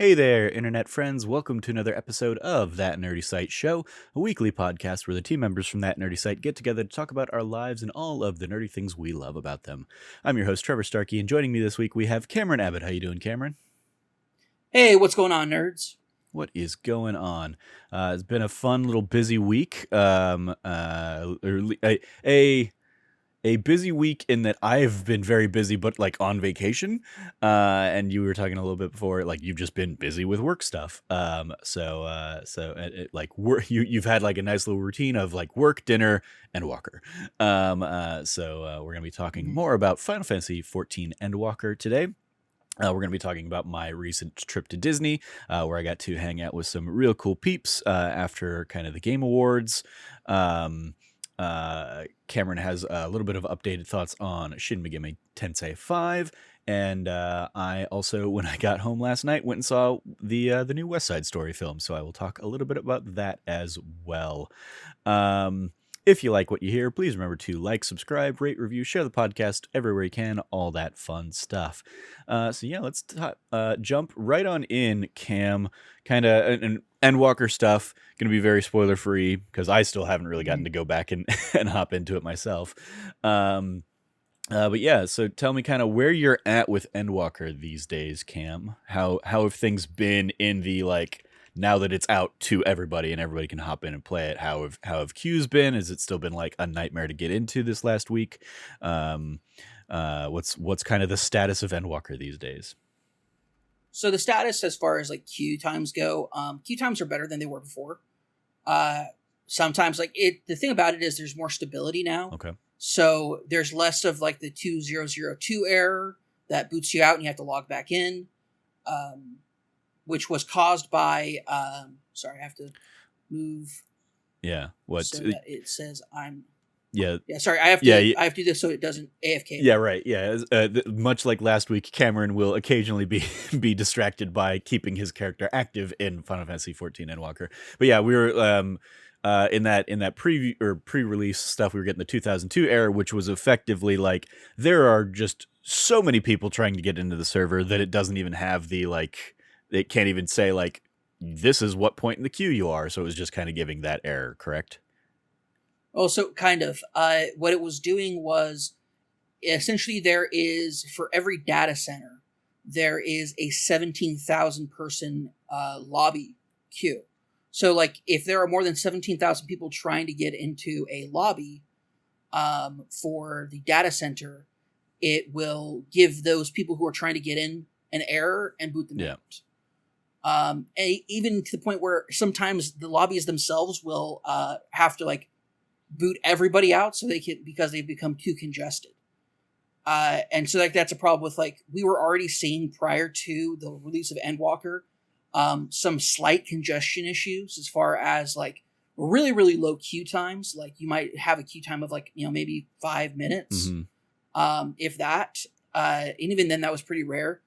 Hey there, internet friends. Welcome to another episode of That Nerdy Site Show, a weekly podcast where the team members from That Nerdy Site get together to talk about our lives and all of the nerdy things we love about them. I'm your host, Trevor Starkey, and joining me this week we have Cameron Abbott. How you doing, Cameron? Hey, what's going on, nerds? What is going on? It's been a fun little busy week. A busy week in that I've been very busy, but like on vacation. And you were talking a little bit before, like you've just been busy with work stuff. Like you've had like a nice little routine of like work, dinner, and Walker. We're gonna be talking more about Final Fantasy XIV Endwalker today. We're going to be talking about my recent trip to Disney, where I got to hang out with some real cool peeps after kind of the Game Awards. Cameron has a little bit of updated thoughts on Shin Megami Tensei V, and I also, when I got home last night, went and saw the new West Side Story film, so I will talk a little bit about that as well. If you like what you hear, please remember to like, subscribe, rate, review, share the podcast everywhere you can, all that fun stuff. Let's jump right on in, Cam. Kind of an Endwalker stuff, going to be very spoiler free because I still haven't really gotten to go back and, and hop into it myself. So tell me kind of where you're at with Endwalker these days, Cam. How have things been in the like, now that it's out to everybody and everybody can hop in and play it? How have queues been? Has it still been like a nightmare to get into this last week? What's kind of the status of Endwalker these days? So the status as far as like queue times go, queue times are better than they were before. Sometimes the thing about it is there's more stability now. Okay. So there's less of like the 2002 error that boots you out and you have to log back in. Which was caused by, sorry, I have to move. Yeah. What? So that it says I'm. Yeah. Yeah. Sorry, I have to. I have to do this so it doesn't AFK. Yeah. Right. Yeah. Much like last week, Cameron will occasionally be distracted by keeping his character active in Final Fantasy XIV Endwalker. But yeah, we were in that preview or pre-release stuff. We were getting the 2002 era, which was effectively like there are just so many people trying to get into the server that it doesn't even have the like. It can't even say like this is what point in the queue you are, so it was just kind of giving that error, correct? Also, kind of. What it was doing was essentially there is for every data center there is a 17,000 person lobby queue. So like if there are more than 17,000 people trying to get into a lobby for the data center, it will give those people who are trying to get in an error and boot them out. Even to the point where sometimes the lobbies themselves will have to like boot everybody out so they can, because they've become too congested. And so like that's a problem with like we were already seeing prior to the release of Endwalker some slight congestion issues as far as like really, really low queue times. Like you might have a queue time of like, maybe 5 minutes, if that. And even then that was pretty rare.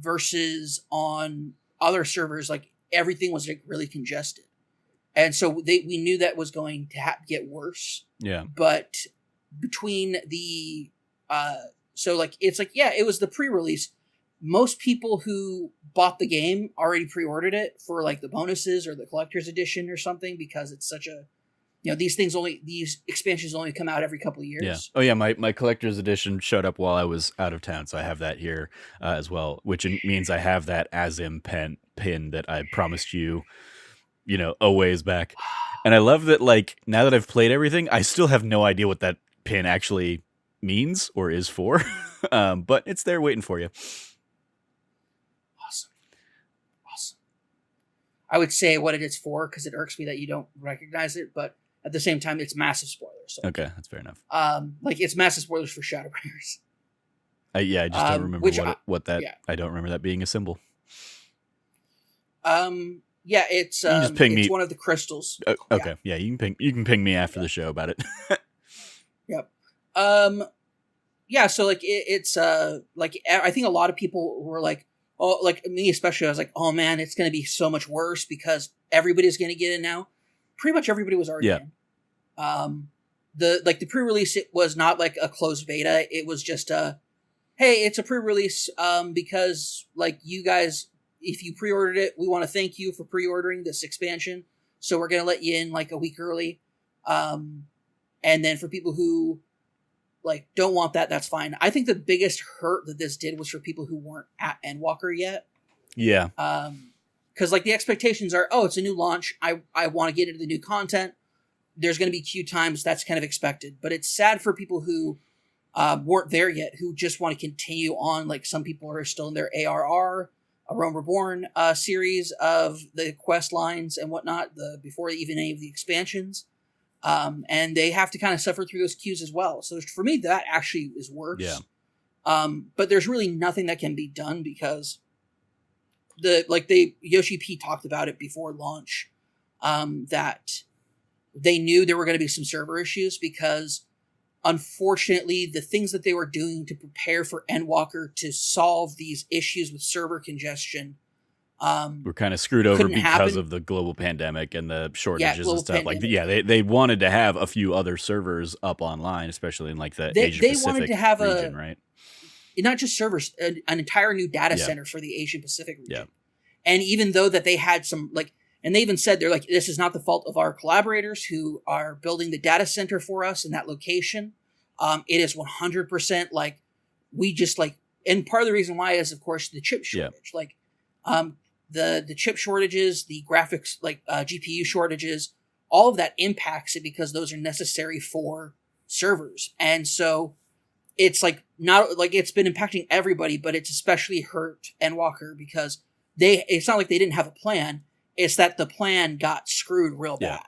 Versus on other servers, like everything was like really congested, and so we knew that was going to get worse. Yeah. But between the it was the pre-release. Most people who bought the game already pre-ordered it for like the bonuses or the collector's edition or something because it's such a. These expansions only come out every couple of years. Yeah. Oh yeah, my collector's edition showed up while I was out of town, so I have that here as well, which means I have that Azim pin that I promised you, a ways back. And I love that like now that I've played everything, I still have no idea what that pin actually means or is for. But it's there waiting for you. Awesome. I would say what it is for because it irks me that you don't recognize it, but at the same time, it's massive spoilers. So. Okay, that's fair enough. It's massive spoilers for Shadowbringers. I just don't remember what that. Yeah. I don't remember that being a symbol. It's just ping me. One of the crystals. Okay, yeah, you can ping me after the show about it. Yep. So like it's like I think a lot of people were like, oh, like me especially, I was like, oh man, it's going to be so much worse because everybody's going to get in now. Pretty much everybody was already in. The pre-release, it was not like a closed beta. It was just hey, it's a pre-release because like you guys if you pre-ordered it, we want to thank you for pre-ordering this expansion. So we're going to let you in like a week early. And then for people who like don't want that, that's fine. I think the biggest hurt that this did was for people who weren't at Endwalker yet. Yeah. Because like the expectations are, oh, it's a new launch. I want to get into the new content. There's going to be queue times. That's kind of expected. But it's sad for people who weren't there yet, who just want to continue on. Like some people are still in their ARR, a Rome Reborn series of the quest lines and whatnot, before even any of the expansions. And they have to kind of suffer through those queues as well. So for me, that actually is worse. Yeah. But there's really nothing that can be done because Yoshi P talked about it before launch, that they knew there were going to be some server issues because unfortunately the things that they were doing to prepare for Endwalker to solve these issues with server congestion we're kind of screwed over because happen. of the global pandemic and the shortages and stuff. Pandemic. They wanted to have a few other servers up online, especially in like the Asia Pacific wanted to have region, right? Not just servers, an entire new data center for the Asian Pacific region. Yeah. And even though that they had some and they even said they're like, this is not the fault of our collaborators who are building the data center for us in that location. It is 100% like we just like, and part of the reason why is of course the chip shortage. Yeah. The chip shortages, the graphics GPU shortages, all of that impacts it because those are necessary for servers. And so it's like not like it's been impacting everybody, but it's especially hurt Endwalker because it's not like they didn't have a plan. It's that the plan got screwed real bad.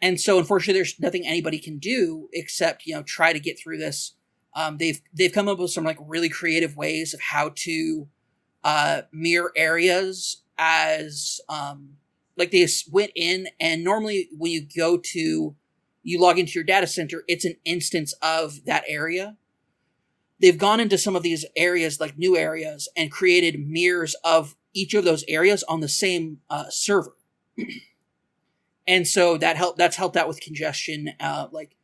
And so unfortunately there's nothing anybody can do except, try to get through this. They've come up with some like really creative ways of how to mirror areas as they went in, and normally when you log into your data center, it's an instance of that area. They've gone into some of these areas, like new areas, and created mirrors of each of those areas on the same server. And so that's helped out with congestion, like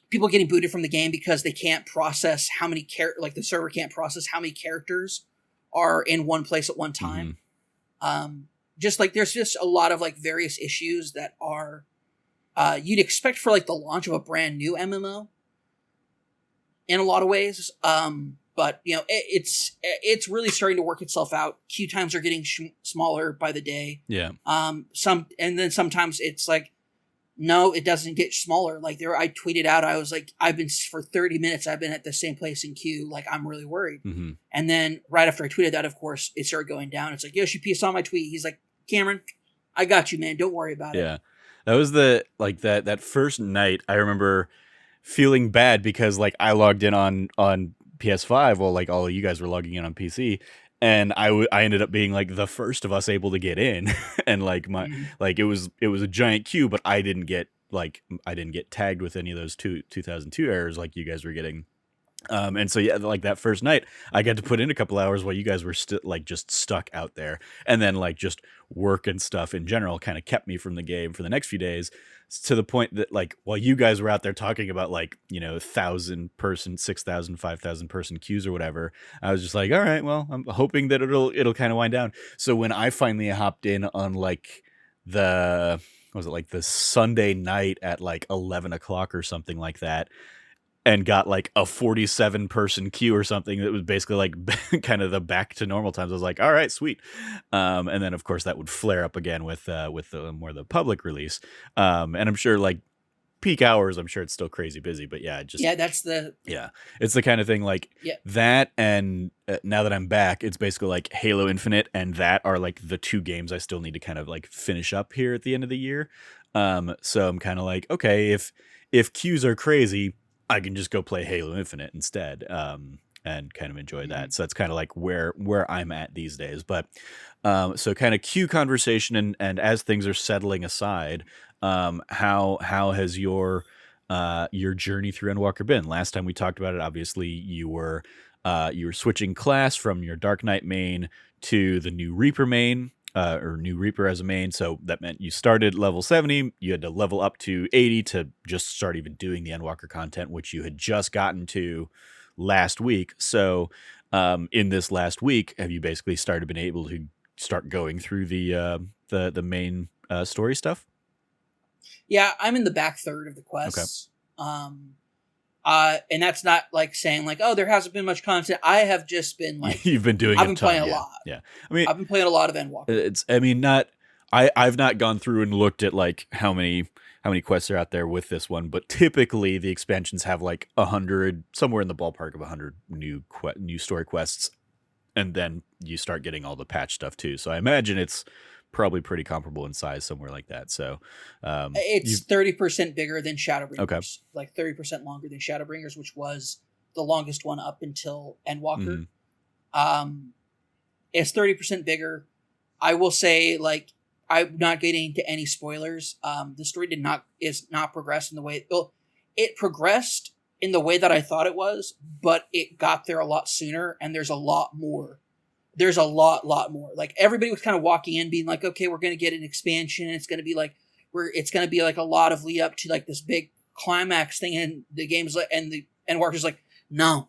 people getting booted from the game because they can't process how many the server can't process how many characters are in one place at one time. Mm-hmm. There's just a lot of like various issues that are you'd expect for like the launch of a brand new MMO in a lot of ways. But it's really starting to work itself out. Queue times are getting smaller by the day. Yeah. And then sometimes it's like, no, it doesn't get smaller. Like I tweeted out, I was like, for 30 minutes, I've been at the same place in queue. Like I'm really worried. Mm-hmm. And then right after I tweeted that, of course, it started going down. It's like, Yoshi P saw my tweet. He's like, Cameron, I got you, man. Don't worry about it. Yeah. That was that first night. I remember feeling bad because like I logged in on PS5 while like all of you guys were logging in on PC. And I ended up being like the first of us able to get in, and like it was a giant queue, but I didn't get tagged with any of those 2002 errors like you guys were getting. And so yeah, like that first night, I got to put in a couple hours while you guys were still like just stuck out there, and then like just work and stuff in general kind of kept me from the game for the next few days, to the point that like while you guys were out there talking about like 1,000 person, 6,000, 5,000 person queues or whatever, I was just like, all right, well, I'm hoping that it'll kind of wind down. So when I finally hopped in on like the Sunday night at like 11 o'clock or something like that, and got like a 47 person queue or something that was basically like kind of the back to normal times, I was like, all right, sweet. And then of course that would flare up again with the public release. And I'm sure like peak hours, I'm sure it's still crazy busy, but yeah, it's the kind of thing like that. And now that I'm back, it's basically like Halo Infinite and that are like the two games I still need to kind of like finish up here at the end of the year. So I'm kind of like, okay, if queues are crazy, I can just go play Halo Infinite instead, and kind of enjoy that. So that's kind of like where I'm at these days. But so kind of queue conversation, and as things are settling aside, how has your journey through Endwalker been? Last time we talked about it, obviously you were switching class from your Dark Knight main to the new Reaper main. Or new Reaper as a main, so that meant you started level 70, you had to level up to 80 to just start even doing the Endwalker content, which you had just gotten to last week. So In this last week, have you basically been able to start going through the main story stuff? Yeah, I'm in the back third of the Okay. quests. And that's not like saying like, oh, there hasn't been much content. I have just been like, You've been doing I've a been ton, playing a yeah, lot. yeah. I mean, I've been playing a lot of Endwalker. not. I've not gone through and looked at like how many quests are out there with this one, but typically the expansions have like 100, somewhere in the ballpark of 100 new story quests, and then you start getting all the patch stuff too. So I imagine it's probably pretty comparable in size, somewhere like that. So It's 30% bigger than Shadowbringers, okay. like 30% longer than Shadowbringers, which was the longest one up until Endwalker. It's 30% bigger. I will say, like, I'm not getting into any spoilers. The story is not progressed in the way it progressed in the way that I thought it was, but it got there a lot sooner, and there's a lot more. There's a lot more. Like, everybody was kind of walking in being like, okay, we're going to get an expansion, and it's going to be like a lot of lead up to like this big climax thing, and the game's like, and Walker's like, no,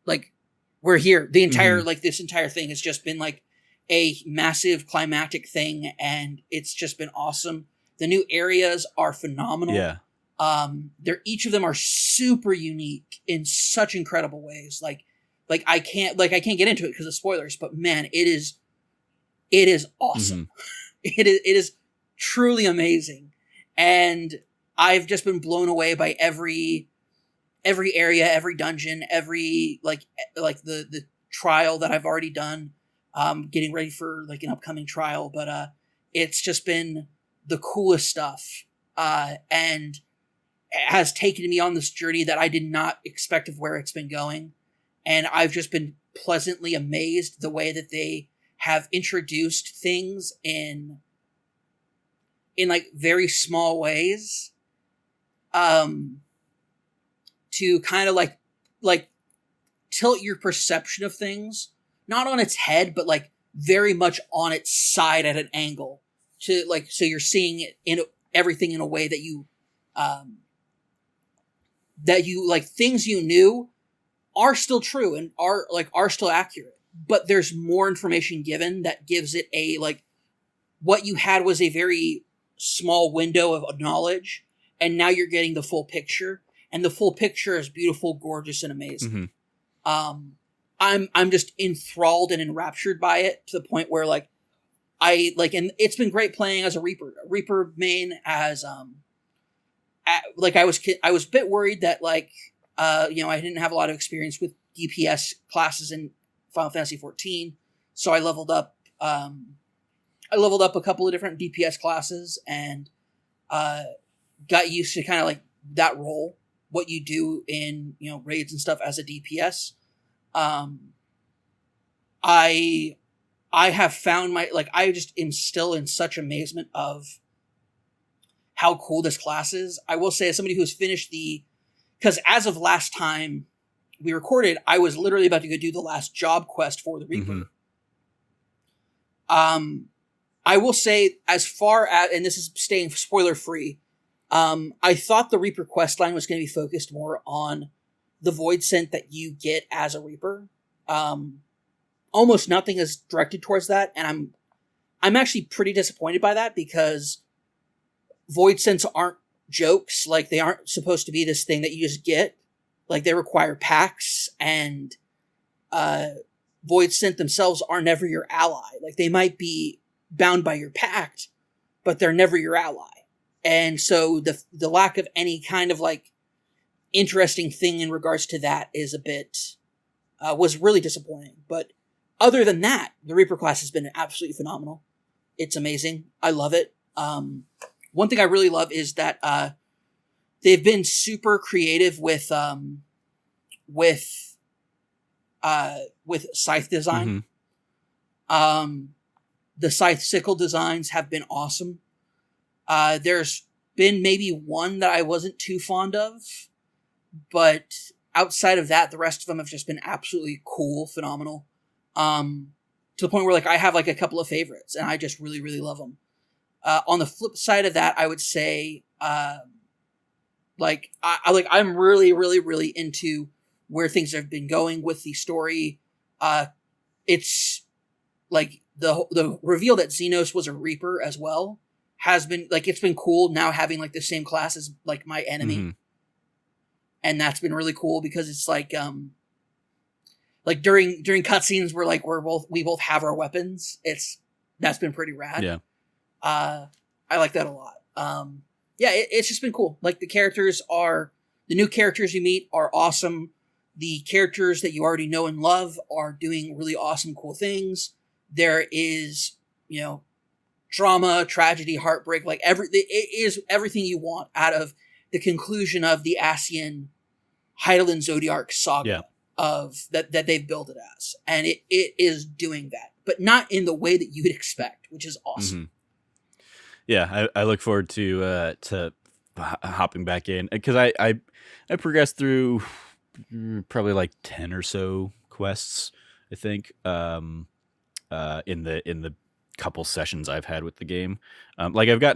like, we're here. The entire like this entire thing has just been like a massive climactic thing, and it's just been awesome. The new areas are phenomenal. Yeah. Each of them are super unique in such incredible ways. Like I can't get into it because of spoilers, but man, it is awesome. It is truly amazing. And I've just been blown away by every area, every dungeon, every like the trial that I've already done. Getting ready for like an upcoming trial, but it's just been the coolest stuff. And it has taken me on this journey that I did not expect of where it's been going. And I've just been pleasantly amazed the way that they have introduced things in like very small ways, to kind of like tilt your perception of things, not on its head, but like very much on its side at an angle, to like, so you're seeing it in everything in a way that you like, things you knew are still true and are still accurate, but there's more information given that gives it a, like, what you had was a very small window of knowledge, and now you're getting the full picture, and the full picture is beautiful, gorgeous, and amazing. I'm just enthralled and enraptured by it, to the point where like and it's been great playing as a Reaper main. As I was a bit worried that like I didn't have a lot of experience with DPS classes in Final Fantasy XIV, so I leveled up a couple of different DPS classes, and got used to kind of like that role, what you do in raids and stuff as a DPS. I have found I just am still in such amazement of how cool this class is. I will say, as somebody who's finished because as of last time we recorded, I was literally about to go do the last job quest for the Reaper. I will say, as far as, and this is staying spoiler free, I thought the Reaper quest line was going to be focused more on the void scent that you get as a Reaper. Almost nothing is directed towards that, and I'm actually pretty disappointed by that, because void scents aren't jokes. Like, they aren't supposed to be this thing that you just get. Like, they require packs, and void scent themselves are never your ally. Like, they might be bound by your pact, but they're never your ally. And so the lack of any kind of like interesting thing in regards to that is a bit was really disappointing. But other than that, the Reaper class has been absolutely phenomenal. It's amazing. I love it. One thing I really love is that they've been super creative with scythe design. The scythe sickle designs have been awesome. There's been maybe one that I wasn't too fond of, but outside of that, the rest of them have just been absolutely cool, phenomenal. To the point where like I have like a couple of favorites, and I just really, really love them. On the flip side of that, I would say, I'm really, really, really into where things have been going with the story. It's like the reveal that Xenos was a Reaper as well has been like, it's been cool now having like the same class as like my enemy. Mm-hmm. And that's been really cool because it's like during cutscenes where like we both have our weapons. That's been pretty rad. Yeah. I like that a lot. Yeah, it's just been cool. Like the new characters you meet are awesome. The characters that you already know and love are doing really awesome, cool things. There is, drama, tragedy, heartbreak, like it is everything you want out of the conclusion of the Ascian Hydaelyn Zodiac saga of that they've built it as. And it is doing that, but not in the way that you would expect, which is awesome. Mm-hmm. Yeah, I look forward to hopping back in because I progressed through probably like 10 or so quests, I think, in the couple sessions I've had with the game. Like I got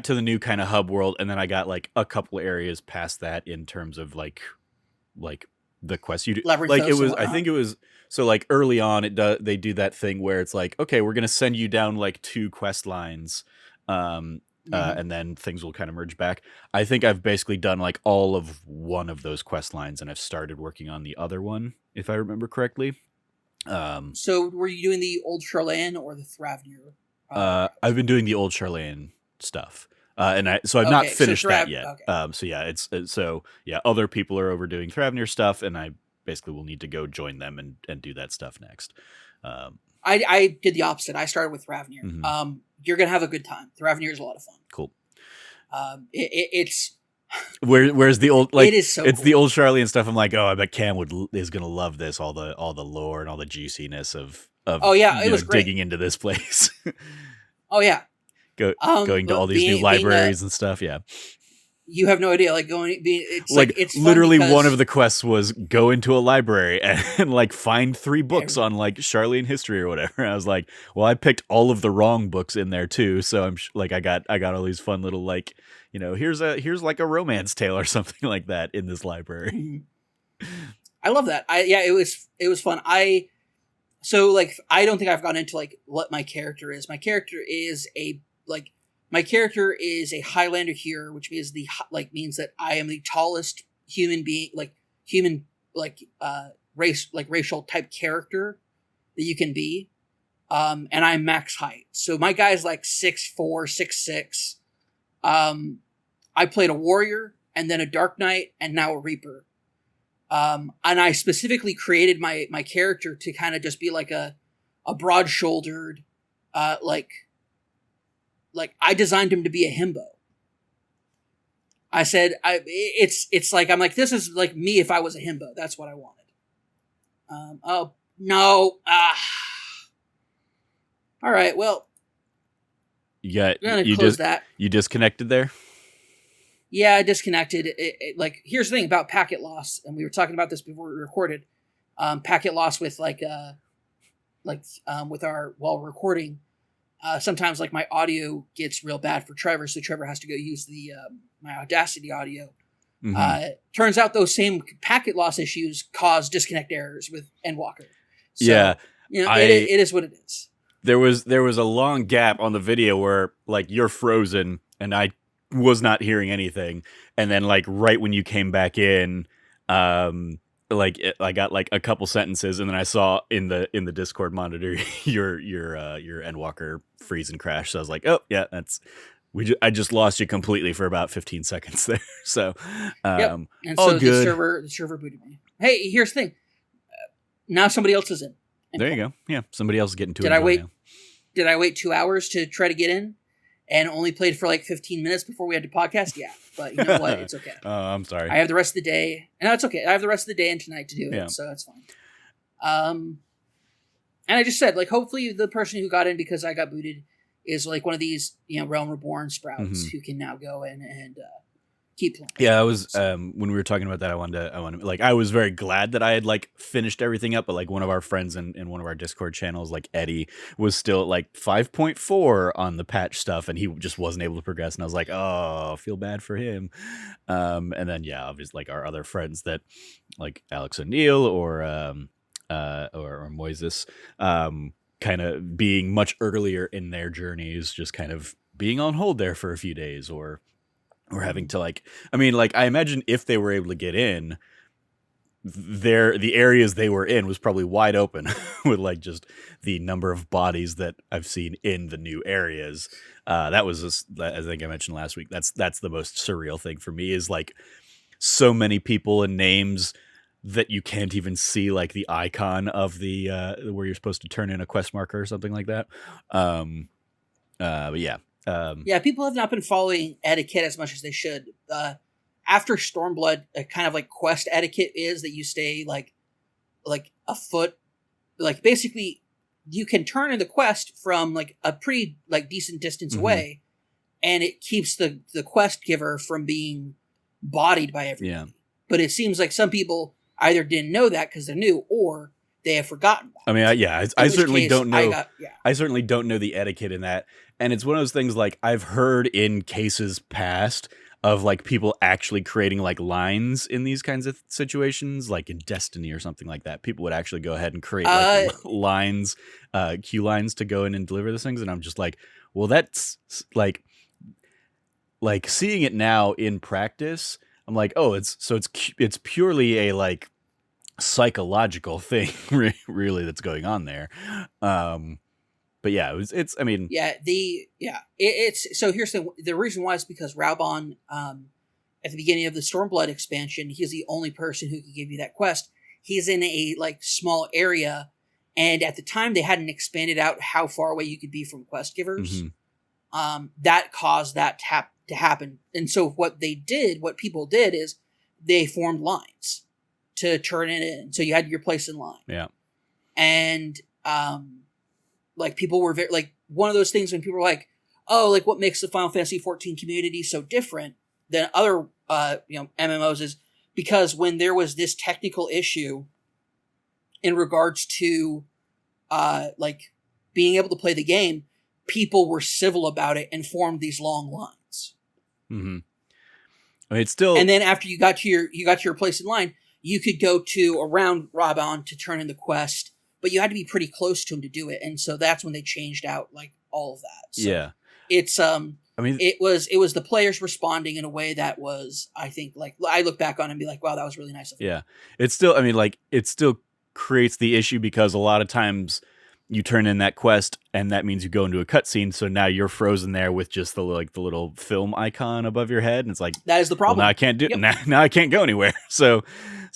to the new kind of hub world, and then I got like a couple areas past that in terms of like the quest you do. Like it was, I think it was, so like early on they do that thing where it's like, okay, we're going to send you down like 2 quest lines. And then things will kind of merge back. I think I've basically done like all of one of those quest lines, and I've started working on the other one, if I remember correctly. So were you doing the Old Charlayan or the Thravnir? I've been doing the Old Charlayan stuff. And I've not finished that yet. Okay. Other people are overdoing Thravnir stuff, and I basically will need to go join them and do that stuff next. I did the opposite. I started with Thravnir. Mm-hmm. You're gonna have a good time. Thravnir is a lot of fun. Cool. It's where's the old, like, it is so it's cool. The Old Charlie and stuff. I'm like, oh, I bet Cam is gonna love this, all the lore and all the juiciness of it was great. Digging into this place. Oh yeah, going to all these new libraries and stuff. Yeah, you have no idea. Like it's literally one of the quests was go into a library and like find 3 books on like Charlene history or whatever. And I was like, well, I picked all of the wrong books in there too, so I'm like, I got all these fun little like, here's like a romance tale or something like that in this library. I love that. It was fun. I don't think I've gone into like what my character is. My character is a Highlander here, which means means that I am the tallest human being, race, like racial type character that you can be. And I'm max height. So my guy's like 6'4", 6'6". I played a warrior and then a Dark Knight and now a Reaper. And I specifically created my character to kind of just be like a broad-shouldered, like I designed him to be a himbo. I said, it's like, I'm like, this is like me if I was a himbo. That's what I wanted. Oh no. All right. Well, you disconnected there. Yeah, I disconnected. Like, here's the thing about packet loss, and we were talking about this before we recorded. Packet loss with with our while recording. Sometimes like my audio gets real bad for Trevor, so Trevor has to go use the my Audacity audio. Mm-hmm. Turns out those same packet loss issues cause disconnect errors with Endwalker. So, yeah, it is what it is. There was a long gap on the video where like you're frozen and I was not hearing anything, and then like right when you came back in, I got like a couple sentences, and then I saw in the Discord monitor your Endwalker freeze and crash. So I was like, oh yeah, I just lost you completely for about 15 seconds there. So yep. And all so good. the server booted me. Hey, here's the thing. Now somebody else is in. There you go. Yeah, somebody else is getting to it. Did I wait 2 hours to try to get in? And only played for like 15 minutes before we had to podcast? Yeah. But you know what? It's okay. Oh, I'm sorry. I have the rest of the day. No, it's okay. I have the rest of the day and tonight to do it. So that's fine. And I just said, like, hopefully the person who got in because I got booted is like one of these, Realm Reborn sprouts who can now go in and keep playing. Yeah, I was when we were talking about that, I wanted like I was very glad that I had like finished everything up, but like one of our friends in one of our Discord channels, like Eddie, was still at like 5.4 on the patch stuff, and he just wasn't able to progress. And I was like, oh, feel bad for him. And then yeah, obviously like our other friends that like Alex O'Neill or Moises, kind of being much earlier in their journeys, just kind of being on hold there for a few days or having to like, I mean, like I imagine if they were able to get in there, the areas they were in was probably wide open with like just the number of bodies that I've seen in the new areas. That was just, I think I mentioned last week. That's the most surreal thing for me is like so many people and names that you can't even see like the icon of the where you're supposed to turn in a quest marker or something like that. But yeah. Yeah, people have not been following etiquette as much as they should. After Stormblood, kind of like quest etiquette is that you stay like a foot, like basically you can turn in the quest from like a pretty like decent distance away, and it keeps the quest giver from being bodied by everybody. Yeah. But it seems like some people either didn't know that because they're new, or they have forgotten. I mean, I certainly don't know. I certainly don't know the etiquette in that. And it's one of those things like I've heard in cases past of like people actually creating like lines in these kinds of situations, like in Destiny or something like that. People would actually go ahead and create like lines, queue lines to go in and deliver those things. And I'm just like, well, that's like seeing it now in practice. I'm like, oh, it's purely a like psychological thing really that's going on there. But yeah, it's I mean, it's so here's the reason why is because Raubon, at the beginning of the Stormblood expansion, he's the only person who can give you that quest. He's in a like small area, and at the time they hadn't expanded out how far away you could be from quest givers. That caused that to happen. And so what people did is they formed lines to turn it in. So you had your place in line. Yeah. And like people were very like one of those things when people were like, oh, like what makes the Final Fantasy XIV community so different than other MMOs is because when there was this technical issue in regards to like being able to play the game, people were civil about it and formed these long lines. I mean, it's still, and then after you got to your place in line, you could go to around Raubon to turn in the quest, but you had to be pretty close to him to do it. And so that's when they changed out like all of that. So yeah. It's I mean, it was the players responding in a way that was, I think, like I look back on it and be like, wow, that was really nice of them. Yeah. It's still, I mean, like it still creates the issue because a lot of times you turn in that quest and that means you go into a cutscene. So now you're frozen there with just the little film icon above your head. And it's like, that is the problem. Well, now I can't do now I can't go anywhere. So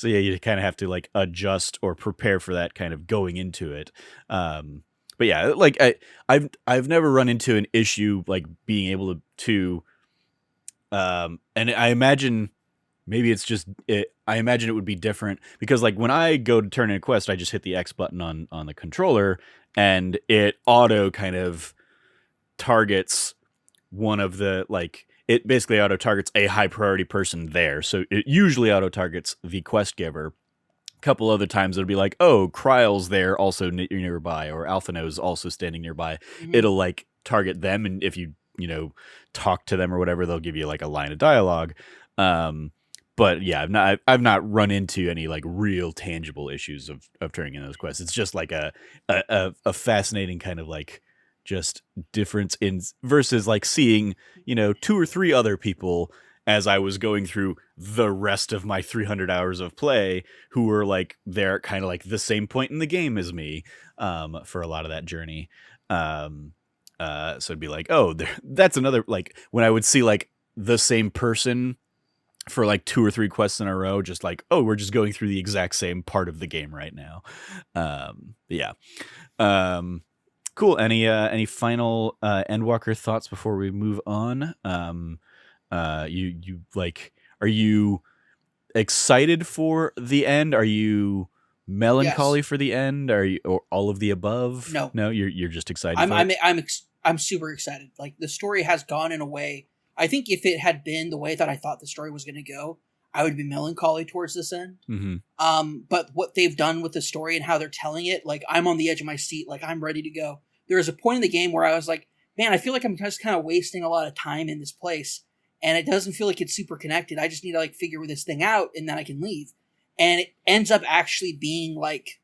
yeah, you kind of have to like adjust or prepare for that kind of going into it. But yeah, like I've never run into an issue like being able to and I imagine maybe it's just I imagine it would be different because like when I go to turn in a quest, I just hit the X button on the controller and it auto kind of targets one of the like it basically auto targets a high priority person there. So it usually auto targets the quest giver. A couple other times it'll be like, oh, Kryle's there also nearby, or Alphino's also standing nearby. It'll like target them, and if you talk to them or whatever, they'll give you like a line of dialogue. But yeah, I've not run into any like real tangible issues of turning in those quests. It's just like a fascinating kind of like just difference in versus like seeing 2 or 3 other people as I was going through the rest of my 300 hours of play who were like they're kind of like the same point in the game as me for a lot of that journey. So it'd be like, oh, that's another like when I would see like the same person for like 2 or 3 quests in a row, just like, oh, we're just going through the exact same part of the game right now. Yeah. Cool. Any final Endwalker thoughts before we move on? You like, are you excited for the end? Are you melancholy for the end? Are you, or all of the above? No, you're just excited. I'm super excited. Like the story has gone in a way I think if it had been the way that I thought the story was going to go, I would be melancholy towards this end. But what they've done with the story and how they're telling it, like, I'm on the edge of my seat, like, I'm ready to go. There was a point in the game where I was like, man, I feel like I'm just kind of wasting a lot of time in this place, and it doesn't feel like it's super connected. I just need to, like, figure this thing out, and then I can leave. And it ends up actually being, like,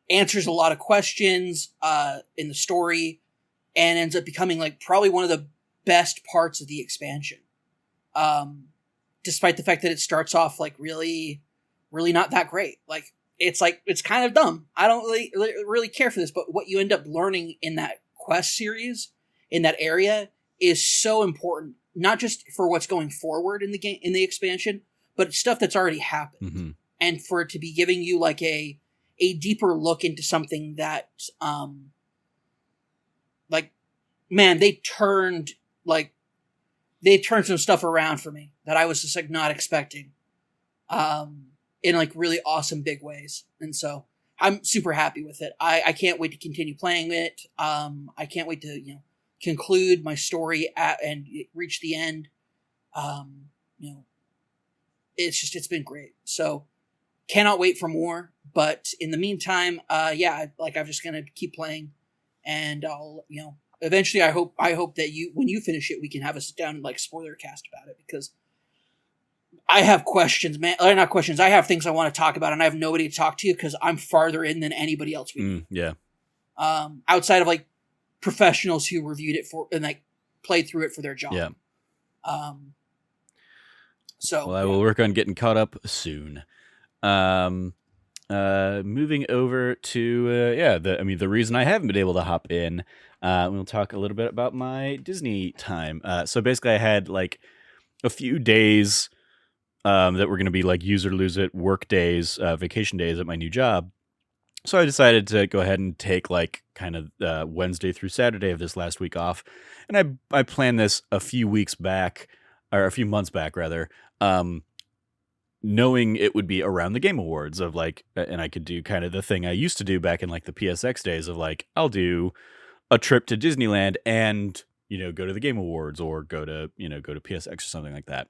answers a lot of questions in the story, and ends up becoming, like, probably one of the best parts of the expansion. Despite the fact that it starts off, like, really, really not that great. Like, it's kind of dumb. I don't really care for this, but what you end up learning in that quest series, in that area, is so important, not just for what's going forward in the game, in the expansion, but stuff that's already happened. And for it to be giving you, like, a deeper look into something that, like, man, they turned some stuff around for me that I was just, like, not expecting, in, like, really awesome big ways. And so I'm super happy with it. I can't wait to continue playing it. I can't wait to, conclude my story and reach the end. It's been great. So cannot wait for more. But in the meantime, I'm just gonna keep playing, and I'll, eventually I hope that when you finish it, we can have a sit down and, like, spoiler cast about it, because I have questions, man. Or not questions. I have things I want to talk about, and I have nobody to talk to because I'm farther in than anybody else. Yeah. Outside of, like, professionals who reviewed it for and, like, played through it for their job. Yeah. So I will work on getting caught up soon. Moving over to the reason I haven't been able to hop in. We'll talk a little bit about my Disney time. So basically, I had, like, a few days that were going to be, like, use or lose it work days, vacation days at my new job. So I decided to go ahead and take, like, kind of Wednesday through Saturday of this last week off, and I planned this a few months back, rather. Knowing it would be around the Game Awards of, like, and I could do kind of the thing I used to do back in, like, the PSX days of, like, I'll do a trip to Disneyland and, go to the Game Awards, or go to PSX or something like that.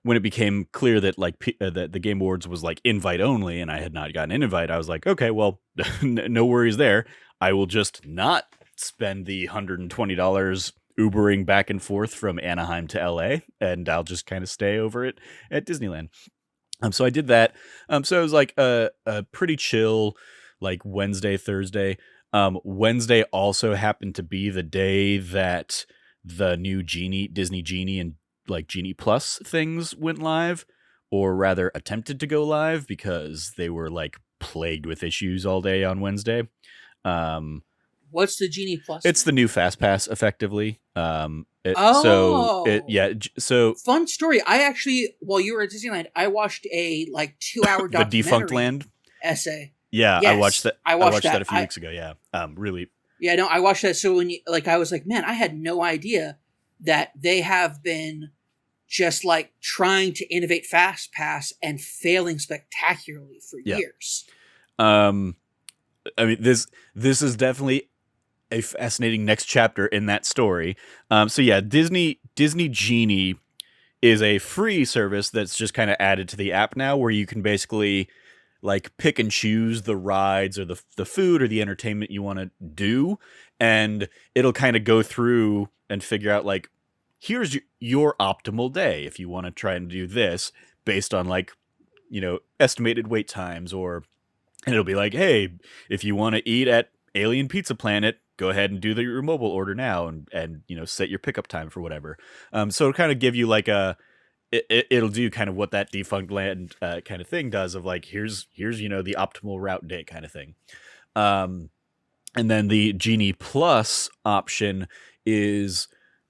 When it became clear that, like, that the Game Awards was, like, invite only, and I had not gotten an invite, I was like, okay, well, no worries there. I will just not spend the $120 Ubering back and forth from Anaheim to LA, and I'll just kind of stay over it at Disneyland. So I did that. So it was, like, a pretty chill, like, Wednesday, Thursday. Wednesday also happened to be the day that the new Disney Genie and, like, Genie Plus things went live, or rather attempted to go live, because they were, like, plagued with issues all day on Wednesday. What's the Genie Plus? It's the new Fast Pass, effectively. So fun story. I actually, while you were at Disneyland, I watched a, like, 2-hour the documentary Defunct Land essay. Yeah, Yes, I watched that. I watched that a few weeks ago. Yeah, really. Yeah, no, I watched that. So when I was like, man, I had no idea that they have been just, like, trying to innovate Fast Pass and failing spectacularly for years. I mean, this is definitely a fascinating next chapter in that story. So yeah, Disney Genie is a free service that's just kind of added to the app now, where you can basically, like, pick and choose the rides or the food or the entertainment you want to do, and it'll kind of go through and figure out, like, here's your optimal day if you want to try and do this based on, like, estimated wait times, and it'll be like, hey, if you want to eat at Alien Pizza Planet, go ahead and do your mobile order now, and set your pickup time for whatever. So it'll kind of give you, like, it'll do kind of what that Defunct Land kind of thing does, of, like, here's the optimal route day kind of thing. And then the Genie Plus option is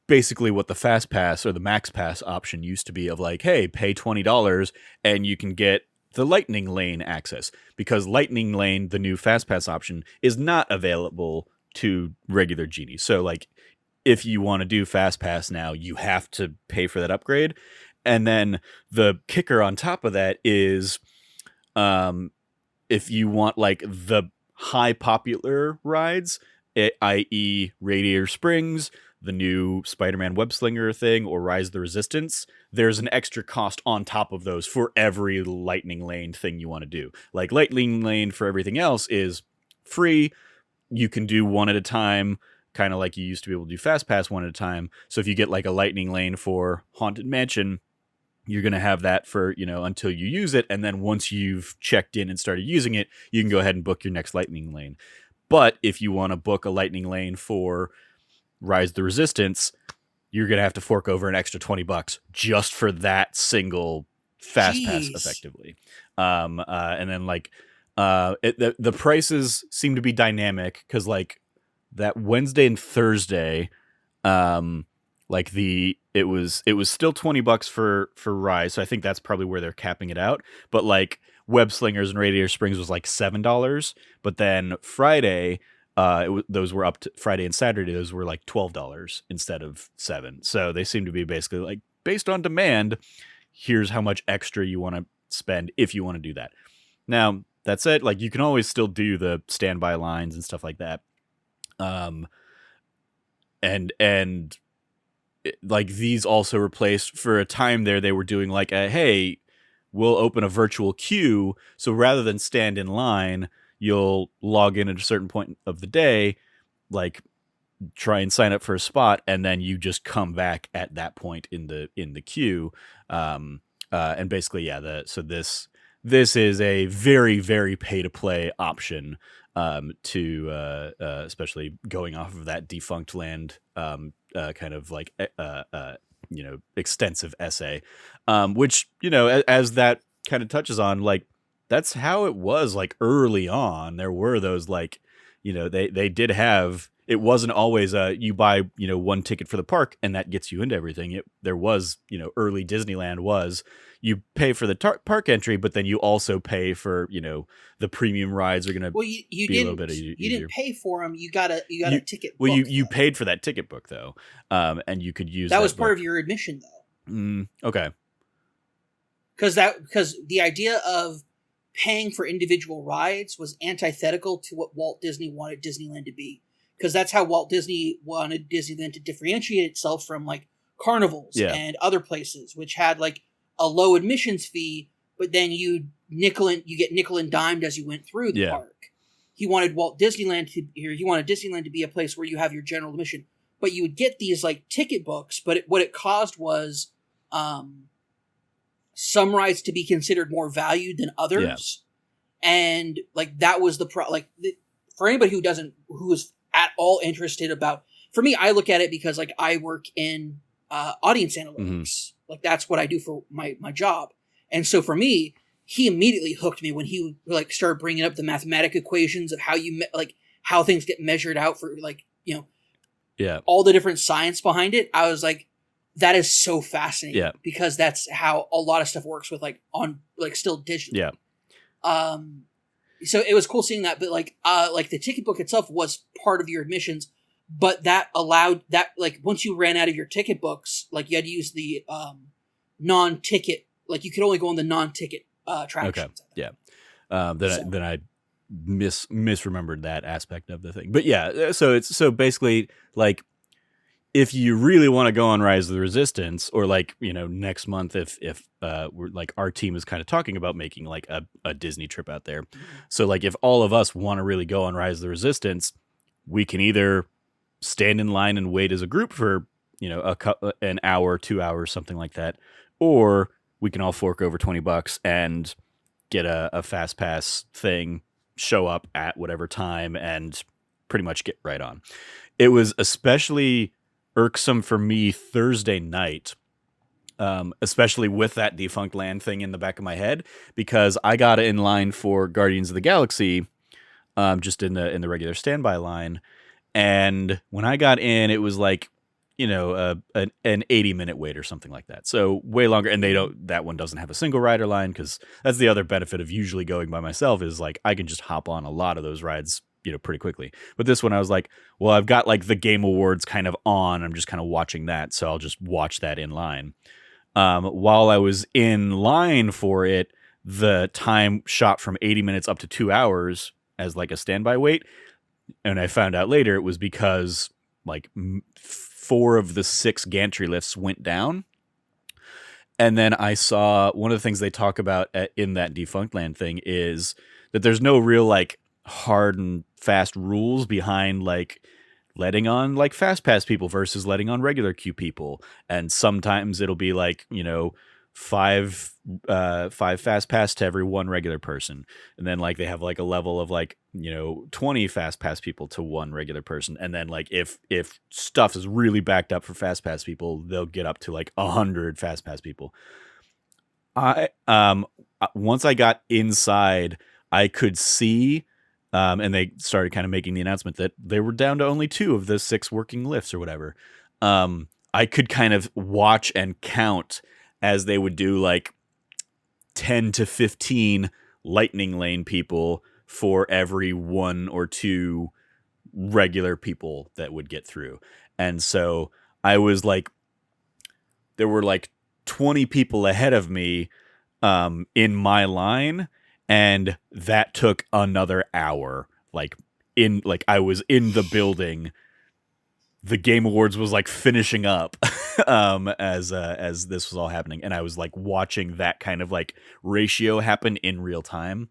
basically what the Fast Pass or the Max Pass option used to be, of, like, hey, pay $20 and you can get the Lightning Lane access, because Lightning Lane, the new Fast Pass option, is not available to regular Genie. So, like, if you want to do Fast Pass now, you have to pay for that upgrade. And then the kicker on top of that is, if you want, like, the high popular rides, i.e. Radiator Springs, the new Spider-Man Web Slinger thing or Rise of the Resistance, there's an extra cost on top of those for every lightning lane thing you want to do. Like lightning lane for everything else is free. You can do one at a time, kind of like you used to be able to do Fast Pass one at a time. So if you get like a lightning lane for Haunted Mansion, you're going to have that for, until you use it. And then once you've checked in and started using it, you can go ahead and book your next lightning lane. But if you want to book a lightning lane for Rise of the Resistance, you're going to have to fork over an extra $20 just for that single Fast Pass, effectively. And then the prices seem to be dynamic because like that Wednesday and Thursday, it was still $20 for Rise, so I think that's probably where they're capping it out. But like Web Slingers and Radiator Springs was like $7, but then Friday, those were up to Friday and Saturday. Those were like $12 instead of $7. So they seem to be basically like based on demand. Here's how much extra you want to spend if you want to do that. Now that said, like you can always still do the standby lines and stuff like that. And like these also replaced for a time there, they were doing like hey, we'll open a virtual queue. So rather than stand in line, you'll log in at a certain point of the day, like try and sign up for a spot. And then you just come back at that point in the queue. And basically, so this is a very, very pay to play option, to especially going off of that Defunct Land kind of like extensive essay, which as that kind of touches on, like that's how it was like early on. There were those like they did have, it wasn't always you buy one ticket for the park and that gets you into everything. There was early Disneyland was you pay for the park entry, but then you also pay for the premium rides are going to be a little bit easier. You didn't pay for them. You got a ticket. Well, book, you paid for that ticket book though, and you could use that was part of your admission though. Okay. Because the idea of paying for individual rides was antithetical to what Walt Disney wanted Disneyland to be. Because that's how Walt Disney wanted Disneyland to differentiate itself from like carnivals and other places, which had like a low admissions fee, but then you get nickel and dimed as you went through the park. He wanted Disneyland to be a place where you have your general admission, but you would get these like ticket books. But what it caused was some rides to be considered more valued than others, and like that was the for anybody who is at all interested about. For me, I look at it because like I work in audience analytics. Mm-hmm. Like that's what I do for my job. And so for me, he immediately hooked me when he like started bringing up the mathematic equations of how how things get measured out for all the different science behind it. I was like, that is so fascinating because that's how a lot of stuff works with like on like still digital. So it was cool seeing that, but like the ticket book itself was part of your admissions, but that allowed that like once you ran out of your ticket books, like you had to use the non-ticket, like you could only go on the non-ticket attractions. Okay. Then I misremembered that aspect of the thing, but so basically like if you really want to go on Rise of the Resistance, or like next month if we're like our team is kind of talking about making like a Disney trip out there, so like if all of us want to really go on Rise of the Resistance, we can either stand in line and wait as a group for an hour, 2 hours, something like that, or we can all fork over $20 and get a fast pass thing, show up at whatever time, and pretty much get right on. It was especially irksome for me Thursday night, especially with that Defunct Land thing in the back of my head, because I got in line for Guardians of the Galaxy, just in the regular standby line, and when I got in, it was like an 80-minute wait or something like that, so way longer. And that one doesn't have a single rider line, because that's the other benefit of usually going by myself, is like I can just hop on a lot of those rides pretty quickly. But this one I was like, well, I've got like the Game Awards kind of on. I'm just kind of watching that. So I'll just watch that in line. While I was in line for it, the time shot from 80 minutes up to 2 hours as like a standby wait. And I found out later it was because like 4 of the 6 gantry lifts went down. And then I saw one of the things they talk about in that Defunct Land thing is that there's no real like hard and fast rules behind like letting on like fast pass people versus letting on regular queue people. And sometimes it'll be like, you know, 5 fast pass to every 1 regular person. And then like they have like a level of like, you know, 20 fast pass people to 1 regular person. And then like if stuff is really backed up for fast pass people, they'll get up to like 100 fast pass people. Once I got inside, I could see and they started kind of making the announcement that they were down to only 2 of the 6 working lifts or whatever. I could kind of watch and count as they would do like 10 to 15 lightning lane people for every 1 or 2 regular people that would get through. And so I was like, there were like 20 people ahead of me in my line, and that took another hour. Like I was in the building. The Game Awards was like finishing up as this was all happening, and I was like watching that kind of like ratio happen in real time,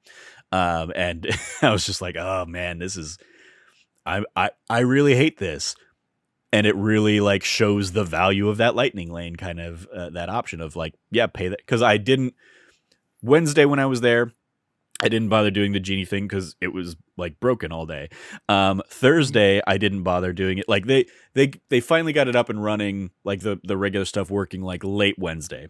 and I was just like, oh man, this is I really hate this, and it really like shows the value of that lightning lane kind of that option of like, yeah, pay that, because I didn't Wednesday when I was there. I didn't bother doing the genie thing because it was like broken all day. Thursday, I didn't bother doing it. Like they finally got it up and running, like the regular stuff working like late Wednesday.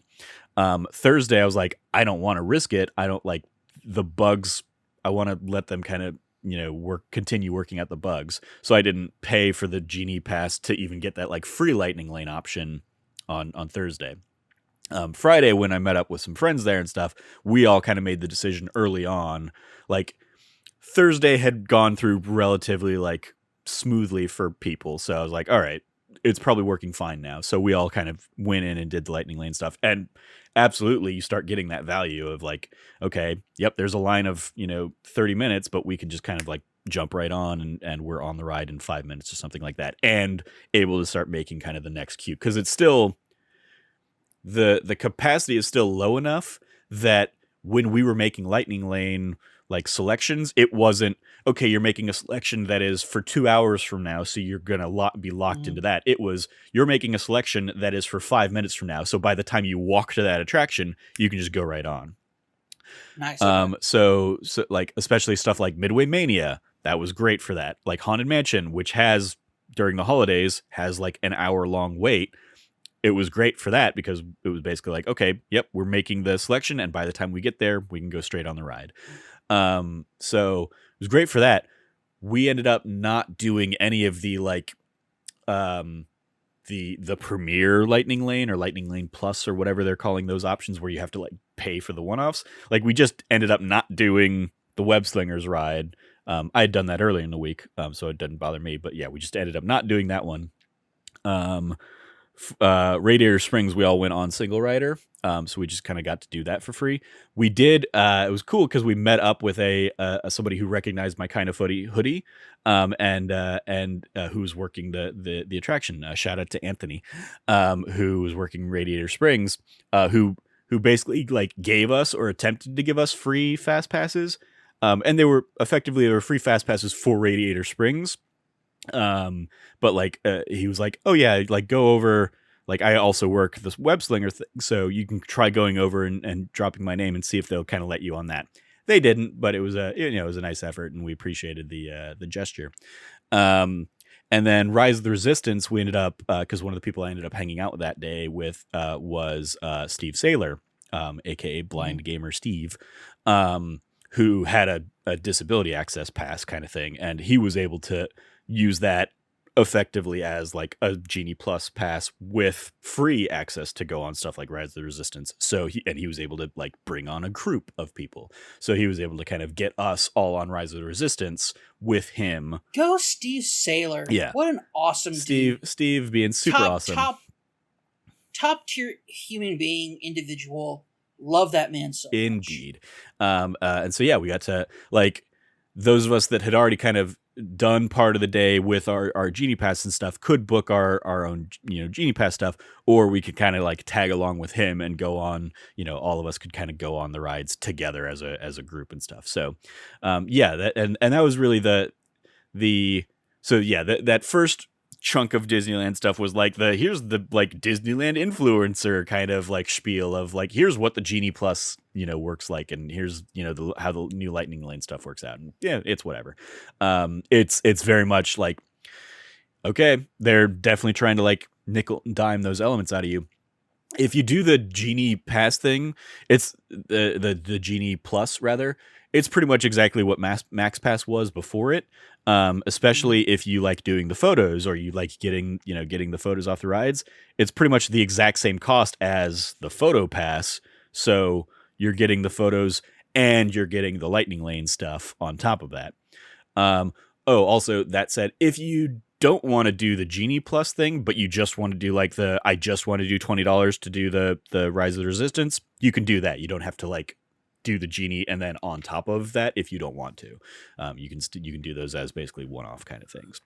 Thursday, I was like, I don't want to risk it. I don't like the bugs. I want to let them kind of, you know, continue working out the bugs. So I didn't pay for the genie pass to even get that like free lightning lane option on Thursday. Friday, when I met up with some friends there and stuff, we all kind of made the decision early on. Like Thursday had gone through relatively like smoothly for people. So I was like, all right, it's probably working fine now. So we all kind of went in and did the lightning lane stuff. And absolutely, you start getting that value of like, okay, yep, there's a line of, you know, 30 minutes, but we can just kind of like jump right on and we're on the ride in 5 minutes or something like that. And able to start making kind of the next queue. Because it's still... The capacity is still low enough that when we were making lightning lane like selections, it wasn't okay. You're making a selection that is for 2 hours from now, so you're gonna be locked into that. It was you're making a selection that is for 5 minutes from now, so by the time you walk to that attraction, you can just go right on. Nice. So like especially stuff like Midway Mania, that was great for that. Like Haunted Mansion, which has during the holidays has like an hour long wait. It was great for that because it was basically like, okay, yep, we're making the selection, and by the time we get there, we can go straight on the ride. So it was great for that. We ended up not doing any of the like the premier lightning lane or lightning lane plus or whatever they're calling those options where you have to like pay for the one-offs. Like we just ended up not doing the Web Slingers ride. I had done that early in the week, so it didn't bother me. But yeah, we just ended up not doing that one. Radiator Springs, we all went on single rider, so we just kind of got to do that for free. We did. It was cool because we met up with a somebody who recognized my Kind of Footy hoodie, and who was working the attraction. Shout out to Anthony, who was working Radiator Springs, who basically like gave us or attempted to give us free fast passes, and they were free fast passes for Radiator Springs. But like he was like, oh yeah, like go over, like I also work this web slinger thing, so you can try going over and dropping my name and see if they'll kind of let you on that. They didn't, but it was it was a nice effort, and we appreciated the gesture. And then Rise of the Resistance, we ended up because one of the people I ended up hanging out with that day with was Steve Saylor, aka Blind Gamer Steve, who had a disability access pass kind of thing, and he was able to use that effectively as like a Genie Plus pass with free access to go on stuff like Rise of the Resistance. So he was able to like bring on a group of people. So he was able to kind of get us all on Rise of the Resistance with him. Go Steve Saylor. Yeah. What an awesome dude. Steve being super awesome. Top tier human being, individual. Love that man so Indeed. Much. And so yeah, we got to like those of us that had already kind of done part of the day with our Genie Pass and stuff could book our own, Genie Pass stuff, or we could kind of like tag along with him and go on, all of us could kind of go on the rides together as a group and stuff. So, yeah, that was really the so yeah, that first chunk of Disneyland stuff was like here's the like Disneyland influencer kind of like spiel of like, here's what the Genie Plus, works like, and here's, how the new Lightning Lane stuff works out. And yeah, it's whatever. It's very much like, okay, they're definitely trying to like nickel and dime those elements out of you. If you do the Genie Pass thing, it's the Genie Plus rather. It's pretty much exactly what Max Pass was before it. Especially if you like doing the photos, or you like getting the photos off the rides. It's pretty much the exact same cost as the Photo Pass. So you're getting the photos and you're getting the Lightning Lane stuff on top of that. Also, that said, if you don't want to do the Genie Plus thing, but you just want to do like I just want to do $20 to do the Rise of the Resistance, you can do that. You don't have to like do the Genie and then on top of that if you don't want to. You can do those as basically one-off kind of things.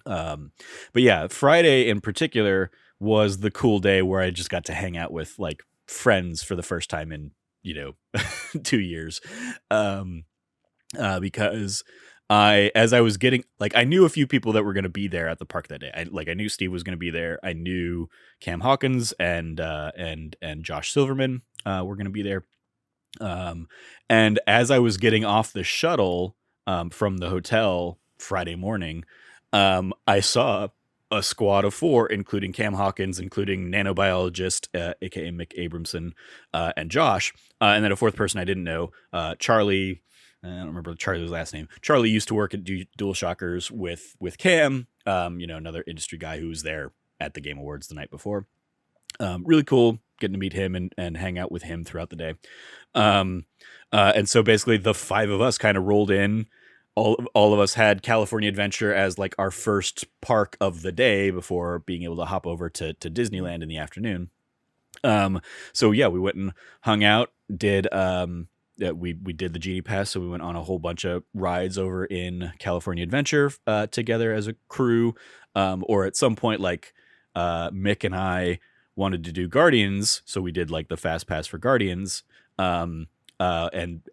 But yeah, Friday in particular was the cool day where I just got to hang out with like friends for the first time in 2 years. Because as I was getting, like, I knew a few people that were going to be there at the park that day. I knew Steve was going to be there. I knew Cam Hawkins and Josh Silverman were going to be there. And as I was getting off the shuttle from the hotel Friday morning, I saw a squad of 4, including Cam Hawkins, including nanobiologist, aka Mick Abramson, and Josh, and then a 4th person I didn't know, Charlie. I don't remember Charlie's last name. Charlie used to work at DualShockers with Cam, another industry guy who was there at the Game Awards the night before. Really cool getting to meet him and hang out with him throughout the day. And so basically the 5 of us kind of rolled in. All of us had California Adventure as like our first park of the day before being able to hop over to Disneyland in the afternoon. So yeah, we went and hung out, did we did the Genie Pass, so we went on a whole bunch of rides over in California Adventure together as a crew. Or at some point, like Mick and I wanted to do Guardians, so we did like the Fast Pass for Guardians. And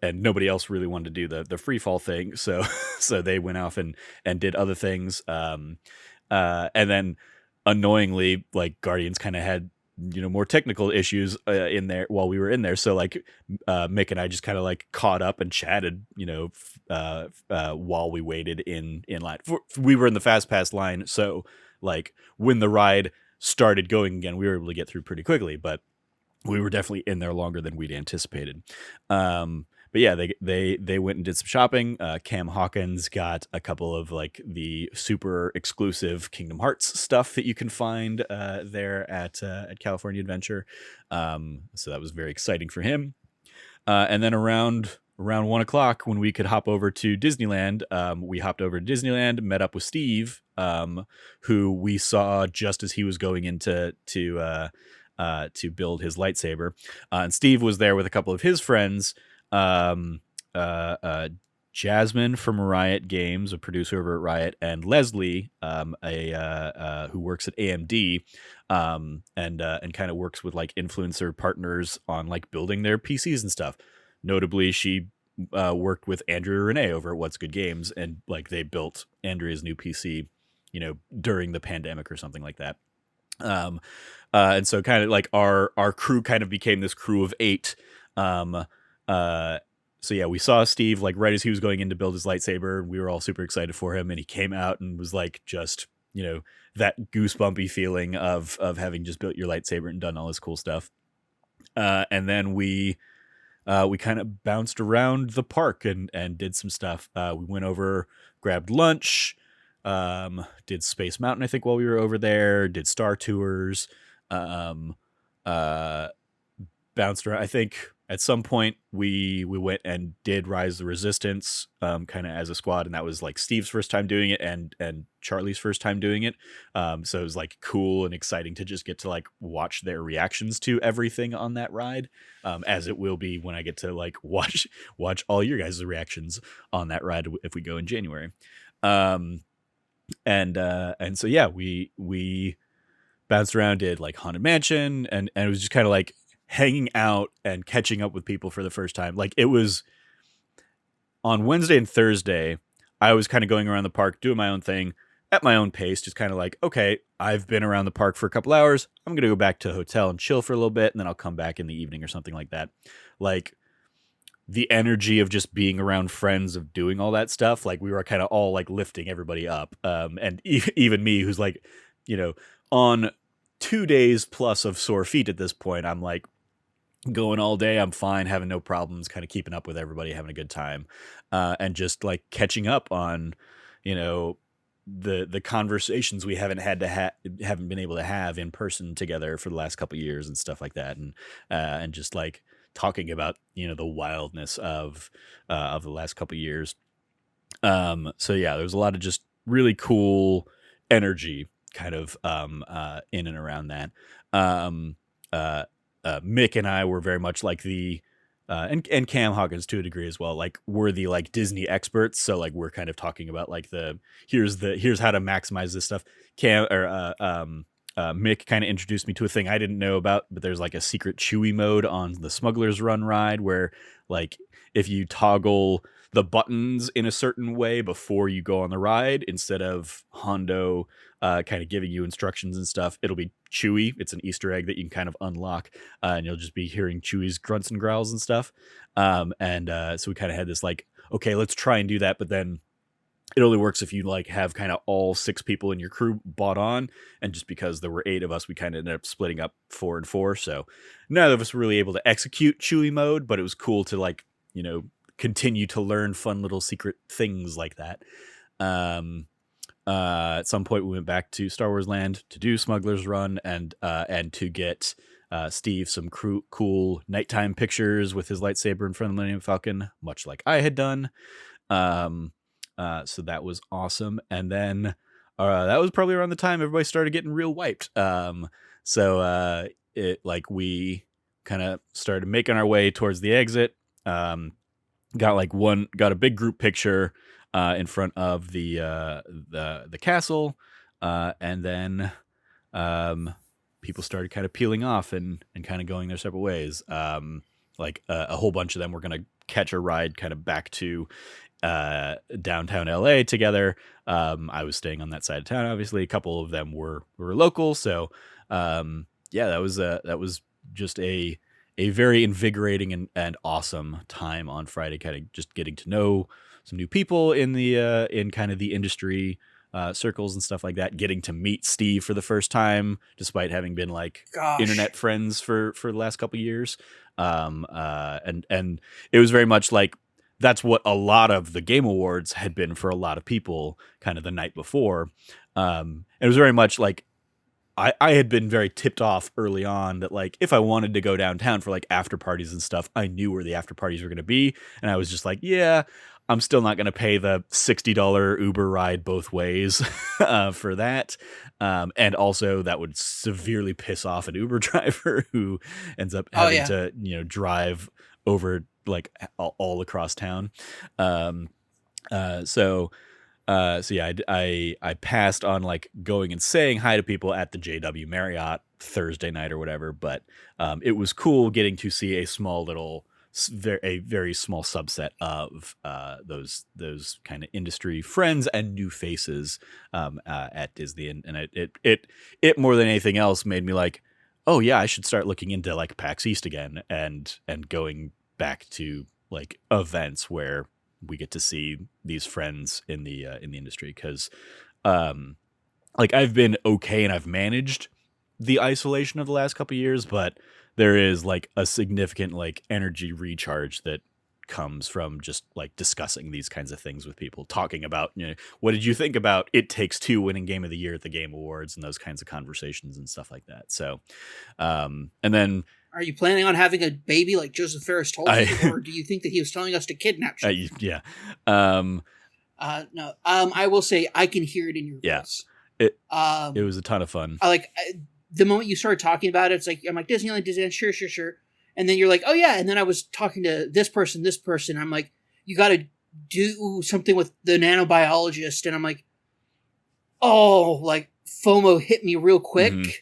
nobody else really wanted to do the free fall thing, so they went off and did other things. And then annoyingly, like Guardians kind of had more technical issues in there while we were in there, so like Mick and I just kind of like caught up and chatted while we waited in line. We were in the Fast Pass line, so like when the ride started going again, we were able to get through pretty quickly, but we were definitely in there longer than we'd anticipated. But yeah, they went and did some shopping. Cam Hawkins got a couple of like the super exclusive Kingdom Hearts stuff that you can find there at California Adventure. So that was very exciting for him. And then around 1 o'clock, when we could hop over to Disneyland, we hopped over to Disneyland, met up with Steve, who we saw just as he was going into to build his lightsaber. And Steve was there with a couple of his friends, Jasmine from Riot Games, a producer over at Riot, and Leslie, who works at AMD, and kind of works with like influencer partners on like building their PCs and stuff. Notably, she worked with Andrea Renee over at What's Good Games, and like they built Andrea's new PC, during the pandemic or something like that. And so kind of like our crew kind of became this crew of 8. So yeah, we saw Steve like right as he was going in to build his lightsaber. We were all super excited for him, and he came out and was like just, that goosebumpy feeling of having just built your lightsaber and done all this cool stuff. And then we kind of bounced around the park and did some stuff. We went over, grabbed lunch, did Space Mountain, I think, while we were over there, did Star Tours, bounced around. I think at some point we went and did Rise of the Resistance, kind of as a squad, and that was like Steve's first time doing it and Charlie's first time doing it. So it was like cool and exciting to just get to like watch their reactions to everything on that ride, as it will be when I get to like watch all your guys' reactions on that ride if we go in January. And so yeah, we bounced around, did like Haunted Mansion, and it was just kind of like hanging out and catching up with people for the first time. Like it was on Wednesday and Thursday, I was kind of going around the park doing my own thing at my own pace, just kind of like, okay, I've been around the park for a couple hours. I'm going to go back to a hotel and chill for a little bit, and then I'll come back in the evening or something like that. Like the energy of just being around friends, of doing all that stuff, like we were kind of all like lifting everybody up. And even me, who's like, on 2 days plus of sore feet at this point, I'm like, going all day, I'm fine, having no problems, kind of keeping up with everybody, having a good time, and just like catching up on, the conversations we haven't been able to have in person together for the last couple of years and stuff like that, and just like talking about the wildness of the last couple of years. So yeah, there's a lot of just really cool energy kind of in and around that. Mick and I were very much like and Cam Hawkins to a degree as well. Like we're the like Disney experts, so like we're kind of talking about like here's how to maximize this stuff. Mick kind of introduced me to a thing I didn't know about, but there's like a secret Chewy mode on the Smuggler's Run ride where like if you toggle the buttons in a certain way before you go on the ride, instead of Hondo kind of giving you instructions and stuff, it'll be Chewy. It's an Easter egg that you can kind of unlock, and you'll just be hearing Chewy's grunts and growls and stuff. So we kind of had this like, okay, let's try and do that, but then it only works if you like have kind of all 6 people in your crew bought on, and just because there were 8 of us, we kind of ended up splitting up 4 and 4. So none of us were really able to execute Chewy mode, but it was cool to like continue to learn fun little secret things like that. At some point we went back to Star Wars Land to do Smuggler's Run and to get Steve some cool nighttime pictures with his lightsaber in front of the Millennium Falcon, much like I had done. So that was awesome. And then that was probably around the time everybody started getting real wiped. So we kind of started making our way towards the exit. Got a big group picture in front of the castle, and then people started kind of peeling off and kind of going their separate ways. A whole bunch of them were going to catch a ride kind of back to downtown LA together. I was staying on that side of town, obviously. A couple of them were local, so that was just a very invigorating and awesome time on Friday, kind of just getting to know some new people in kind of the industry circles and stuff like that, getting to meet Steve for the first time, despite having been like internet friends for the last couple of years. And it was very much like, that's what a lot of the Game Awards had been for a lot of people kind of the night before. It was very much like, I had been very tipped off early on that like if I wanted to go downtown for like after parties and stuff, I knew where the after parties were going to be. And I was just like, yeah, I'm still not going to pay the $60 Uber ride both ways for that. And also that would severely piss off an Uber driver who ends up having to, drive over like all across town. So yeah, I passed on like going and saying hi to people at the JW Marriott Thursday night or whatever, but it was cool getting to see a very small subset of those kind of industry friends and new faces at Disney, and it more than anything else made me like, oh yeah, I should start looking into like PAX East again and going back to like events where we get to see these friends in the industry, because like I've been okay and I've managed the isolation of the last couple of years, but there is like a significant like energy recharge that comes from just like discussing these kinds of things with people, talking about, what did you think about It Takes Two winning Game of the Year at the Game Awards, and those kinds of conversations and stuff like that. So and then, are you planning on having a baby like Joseph Ferris told you, or do you think that he was telling us to kidnap you? Yeah. No. I will say I can hear it in your voice. It was a ton of fun. The moment you started talking about it, it's like, I'm like, Disneyland, sure. And then you're like, oh yeah. And then I was talking to this person. I'm like, you got to do something with the nanobiologist, and I'm like, oh, like FOMO hit me real quick, Mhm.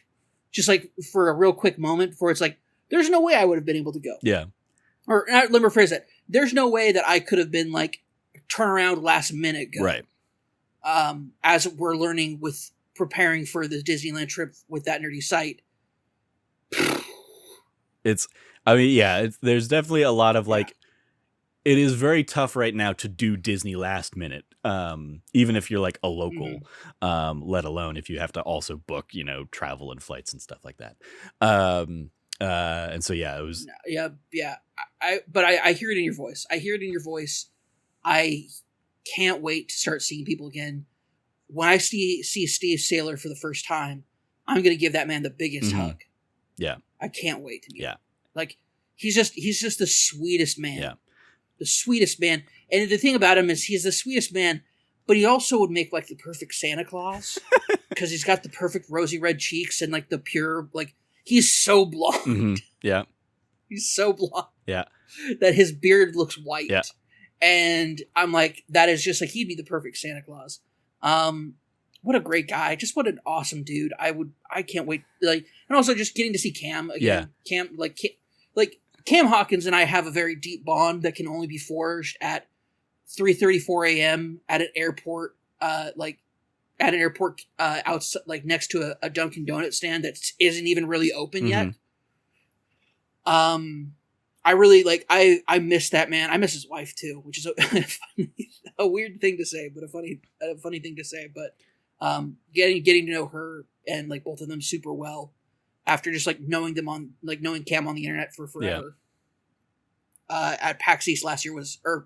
just like for a real quick moment before it's like, there's no way I would have been able to go. Yeah. Or let me rephrase that. There's no way that I could have been like turn around last minute go. Right. As we're learning with preparing for the Disneyland trip with that nerdy site. There's definitely a lot of like, it is very tough right now to do Disney last minute. Even if you're like a local, let alone if you have to also book, travel and flights and stuff like that. And so, yeah, it was. Yeah. I hear it in your voice. I can't wait to start seeing people again. When I see Steve Saylor for the first time, I'm going to give that man the biggest hug. Yeah. I can't wait to meet him. Yeah. Like, he's just the sweetest man. Yeah. The sweetest man. And the thing about him is he's the sweetest man, but he also would make like the perfect Santa Claus because he's got the perfect rosy red cheeks and like the pure, like, he's so blonde. Mm-hmm. Yeah. He's so blonde. Yeah. That his beard looks white. Yeah. And I'm like, that is just like, he'd be the perfect Santa Claus. What a great guy. Just what an awesome dude. I can't wait. Like, and also just getting to see Cam again. Yeah. Cam Hawkins and I have a very deep bond that can only be forged at 3:34 a.m. at an airport, outside, like next to a Dunkin' Donut stand that isn't even really open yet. I really I miss that man. I miss his wife too, which is a weird thing to say, but a funny thing to say. But getting to know her and like both of them super well after just like knowing Cam on the internet for forever. At PAX East last year was it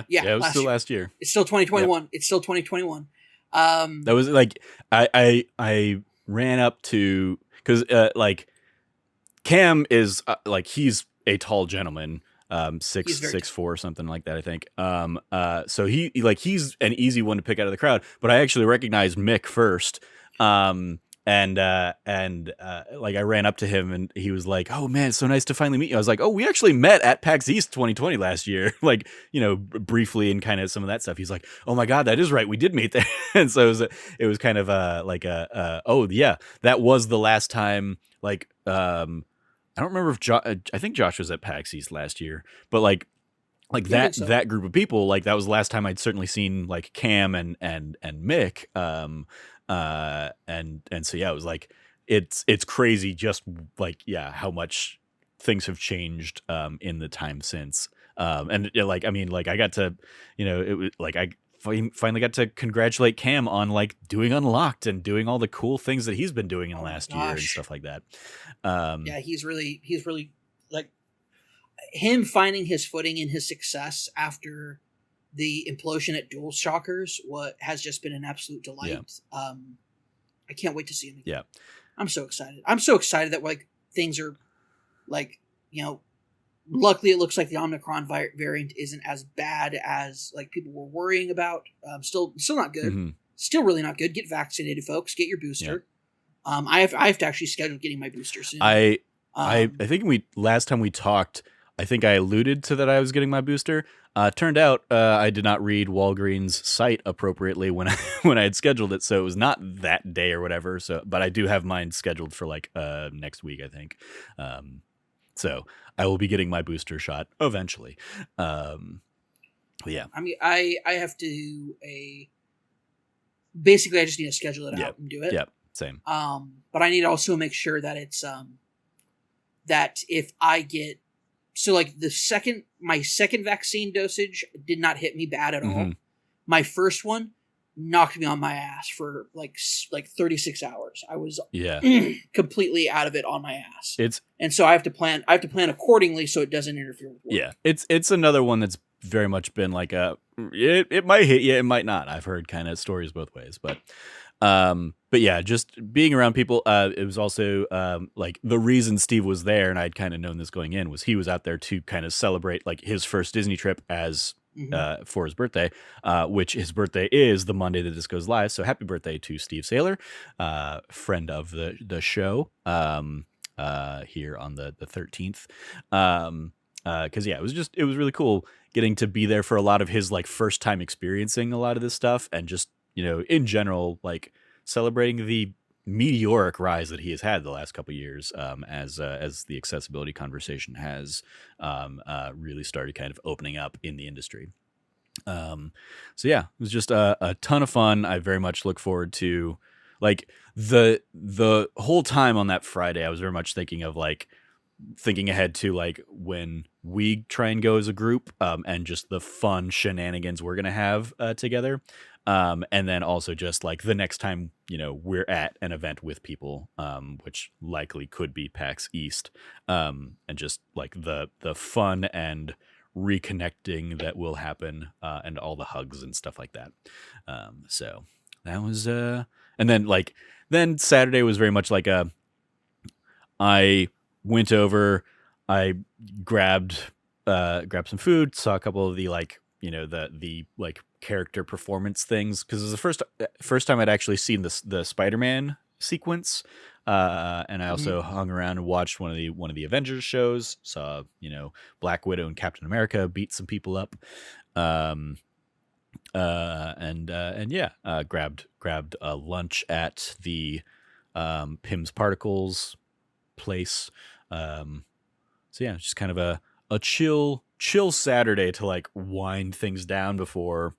was still last year. It's still 2021. Yep. It's still 2021. That was like I ran up to because like Cam is like he's a tall gentleman, 6'4" or something like that, I think. So he's an easy one to pick out of the crowd. But I actually recognized Mick first, and like I ran up to him and he was like, "Oh man, it's so nice to finally meet you." I was like, "Oh, we actually met at PAX East 2020 last year," like briefly and kind of some of that stuff. He's like, "Oh my god, that is right, we did meet there." And so it was kind of oh yeah, that was the last time like. I don't remember if I think Josh was at PAX East last year, but like that group of people, like that was the last time I'd certainly seen like Cam and Mick. And so yeah, it was like it's crazy just like how much things have changed in the time since. And like I mean like I got to it was like I finally got to congratulate Cam on like doing Unlocked and doing all the cool things that he's been doing in the last year and stuff like that. He's really like him finding his footing and his success after the implosion at Dual Shockers. What has just been an absolute delight. I can't wait to see him again. Yeah, I'm so excited. I'm so excited that like things are like luckily, it looks like the Omicron variant isn't as bad as like people were worrying about. Still not good. Mm-hmm. Still really not good. Get vaccinated, folks. Get your booster. Yeah. I have to actually schedule getting my booster soon. I think last time we talked, I think I alluded to that I was getting my booster. Turned out I did not read Walgreens' site appropriately when I had scheduled it, so it was not that day or whatever. So, but I do have mine scheduled for like next week, I think. So I will be getting my booster shot eventually. Yeah. I mean, I have to basically I just need to schedule it out and do it. Yeah. Same. But I need to also make sure that it's that if I get like my second vaccine dosage did not hit me bad at all. My first one knocked me on my ass for like 36 hours. I was completely out of it on my ass. And so I have to plan accordingly so it doesn't interfere with work. Yeah. It's another one that's very much been like it might hit you, it might not. I've heard kind of stories both ways, but yeah, just being around people, it was also like the reason Steve was there, and I'd kind of known this going in, was he was out there to kind of celebrate like his first Disney trip as for his birthday, which his birthday is the Monday that this goes live. So happy birthday to Steve Saylor, friend of the show, here on the 13th. Because yeah, it was really cool getting to be there for a lot of his like first time experiencing a lot of this stuff, and just in general like celebrating the meteoric rise that he has had the last couple of years, as the accessibility conversation has really started kind of opening up in the industry. So yeah, it was just a ton of fun. I very much look forward to like the whole time on that Friday. I was very much thinking ahead to like when we try and go as a group, and just the fun shenanigans we're gonna have together, and then also just like the next time we're at an event with people, which likely could be PAX East, and just like the fun and reconnecting that will happen, and all the hugs and stuff like that. So that was and then Saturday was very much like I went over, I grabbed some food, saw a couple of the the like character performance things, because it was the first time I'd actually seen the Spider-Man sequence, and I also hung around and watched one of the Avengers shows. Saw Black Widow and Captain America beat some people up, and yeah, grabbed a lunch at the Pim's Particles place. So yeah, just kind of a chill Saturday to like wind things down before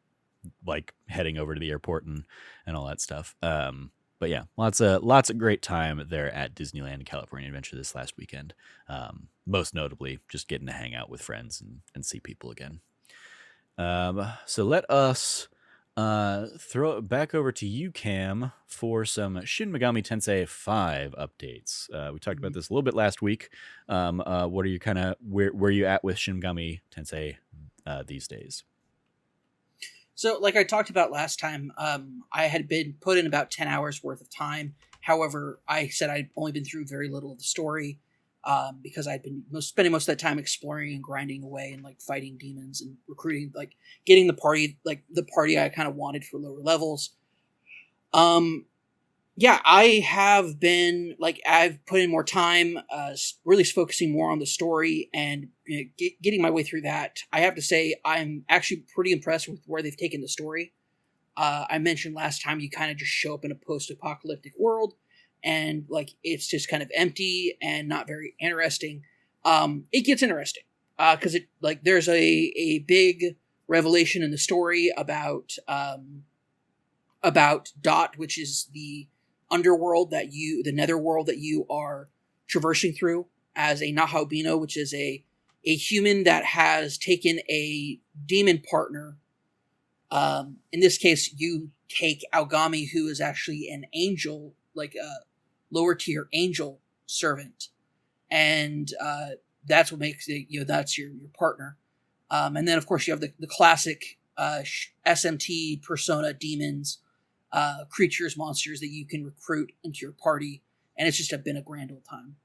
like heading over to the airport and all that stuff. But yeah, lots of great time there at Disneyland California Adventure this last weekend. Most notably, just getting to hang out with friends and see people again. So let us throw it back over to you, Cam, for some Shin Megami Tensei V updates. We talked about this a little bit last week. What are you where are you at with Shin Megami Tensei these days? So, like I talked about last time, I had been put in about 10 hours worth of time. However, I said I'd only been through very little of the story, because I'd been spending most of that time exploring and grinding away and like fighting demons and recruiting, like getting the party I kind of wanted for lower levels. Yeah, I have been I've put in more time, really focusing more on the story and getting my way through that. I have to say, I'm actually pretty impressed with where they've taken the story. I mentioned last time you kind of just show up in a post-apocalyptic world, and like it's just kind of empty and not very interesting. It gets interesting because there's a big revelation in the story about Dot, which is the underworld the netherworld that you are traversing through as a Nahaobino, which is a human that has taken a demon partner. In this case, you take Aogami, who is actually an angel, like a lower tier angel servant, and that's what makes it, that's your partner. And then of course you have the classic SMT persona demons, creatures, monsters that you can recruit into your party, and it's just been a grand old time.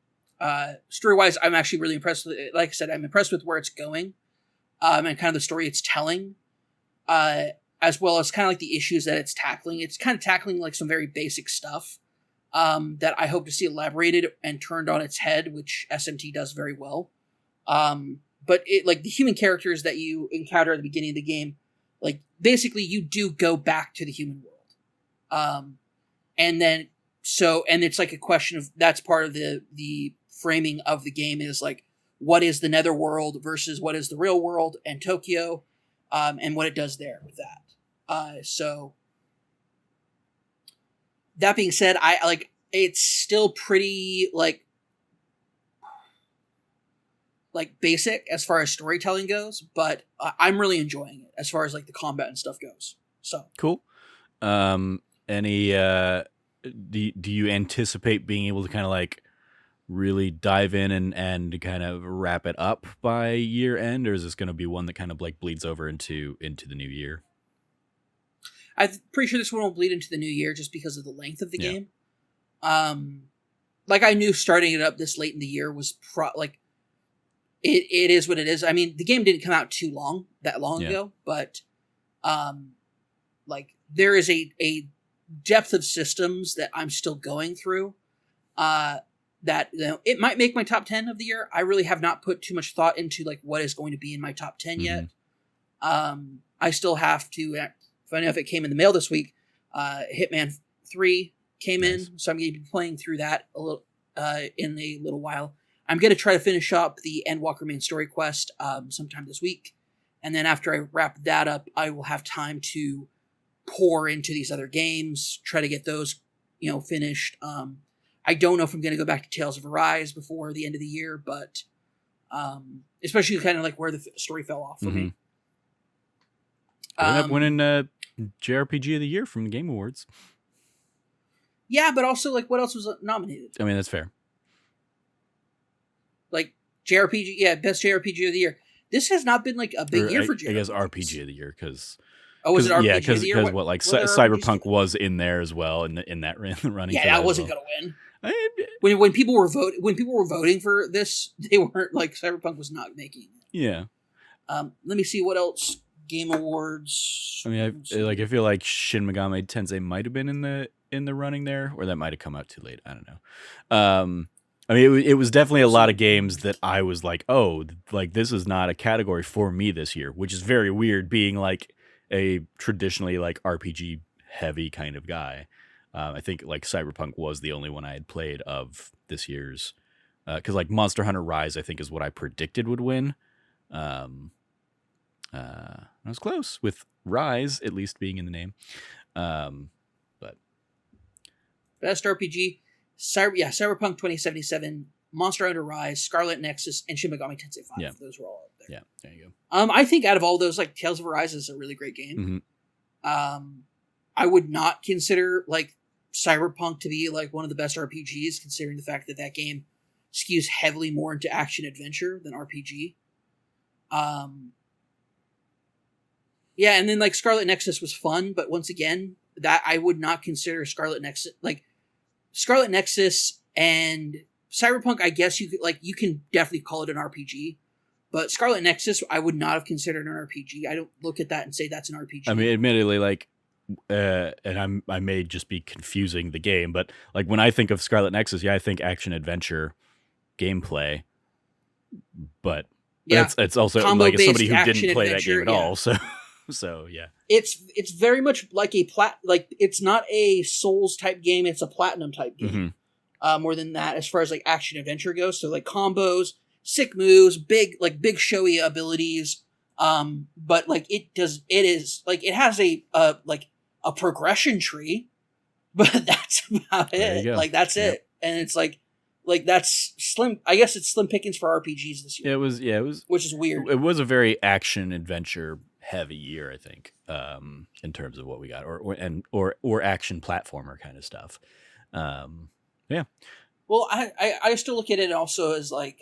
Story-wise, I'm actually really impressed with it. Like I said, I'm impressed with where it's going, and kind of the story it's telling, as well as kind of like the issues that it's tackling. It's kind of tackling like some very basic stuff that I hope to see elaborated and turned on its head, which SMT does very well. But it, like the human characters that you encounter at the beginning of the game, like basically you do go back to the human world. And it's like a question of, that's part of the framing of the game, is like, what is the netherworld versus what is the real world and Tokyo, and what it does there with that. So that being said, it's still pretty like basic as far as storytelling goes, but I'm really enjoying it as far as like the combat and stuff goes. So cool. Any do you anticipate being able to kind of like really dive in and kind of wrap it up by year end, or is this going to be one that kind of like bleeds over into the new year? I'm pretty sure this one will bleed into the new year just because of the length of the game. Like I knew starting it up this late in the year was it is what it is. I mean, the game didn't come out that long ago, but like there is a depth of systems that I'm still going through, that it might make my top 10 of the year. I really have not put too much thought into like what is going to be in my top 10 yet. I still have to find out if it came in the mail this week. Hitman 3 came in, so I'm going to be playing through that a little in a little while. I'm going to try to finish up the Endwalker main story quest sometime this week, and then after I wrap that up, I will have time to pour into these other games, try to get those, finished. I don't know if I'm going to go back to Tales of Arise before the end of the year, but especially kind of like where the story fell off for me. Ended up winning JRPG of the Year from the Game Awards. Yeah, but also like what else was nominated? I mean, that's fair. Like JRPG, best JRPG of the year. This has not been like a big year for JRPG. I guess RPG of the Year because. Oh, was it RPG of the year? Because Cyberpunk was in there as well in that running. Yeah, that wasn't going to win. When people were voting for this, they weren't like Cyberpunk was not making it. Yeah. Let me see what else. Game Awards. I mean, I feel like Shin Megami Tensei might have been in the running there, or that might have come out too late. I don't know. I mean, it was definitely a lot of games that I was like, oh, like this is not a category for me this year, which is very weird, being like a traditionally like RPG heavy kind of guy. I think like Cyberpunk was the only one I had played of this year's, because like Monster Hunter Rise, I think is what I predicted would win. I was close with Rise at least being in the name. But best RPG, Cyberpunk 2077, Monster Hunter Rise, Scarlet Nexus, and Shin Megami Tensei V. Yeah. Those were all up there. Yeah, there you go. I think out of all those, like Tales of Arise is a really great game. I would not consider like Cyberpunk to be like one of the best RPGs, considering the fact that that game skews heavily more into action adventure than RPG. Yeah, and then like Scarlet Nexus was fun, but once again, that I would not consider Scarlet Nexus like Scarlet Nexus and Cyberpunk. I guess you can definitely call it an RPG, but Scarlet Nexus I would not have considered an RPG. I don't look at that and say that's an RPG. I mean, admittedly, like, and I may just be confusing the game, but like when I think of Scarlet Nexus, I think action adventure gameplay, but it's also like as somebody who didn't play that game at all, so. So yeah, it's very much like it's not a Souls type game; it's a Platinum type game. More than that, as far as like action adventure goes, so like combos, sick moves, big showy abilities. But like it has a progression tree, but that's about it. Like that's it, and it's like that's slim. I guess it's slim pickings for RPGs this year. It was, which is weird. It was a very action adventure heavy year, I think, in terms of what we got, or action platformer kind of stuff. Yeah. Well, I still look at it also as like,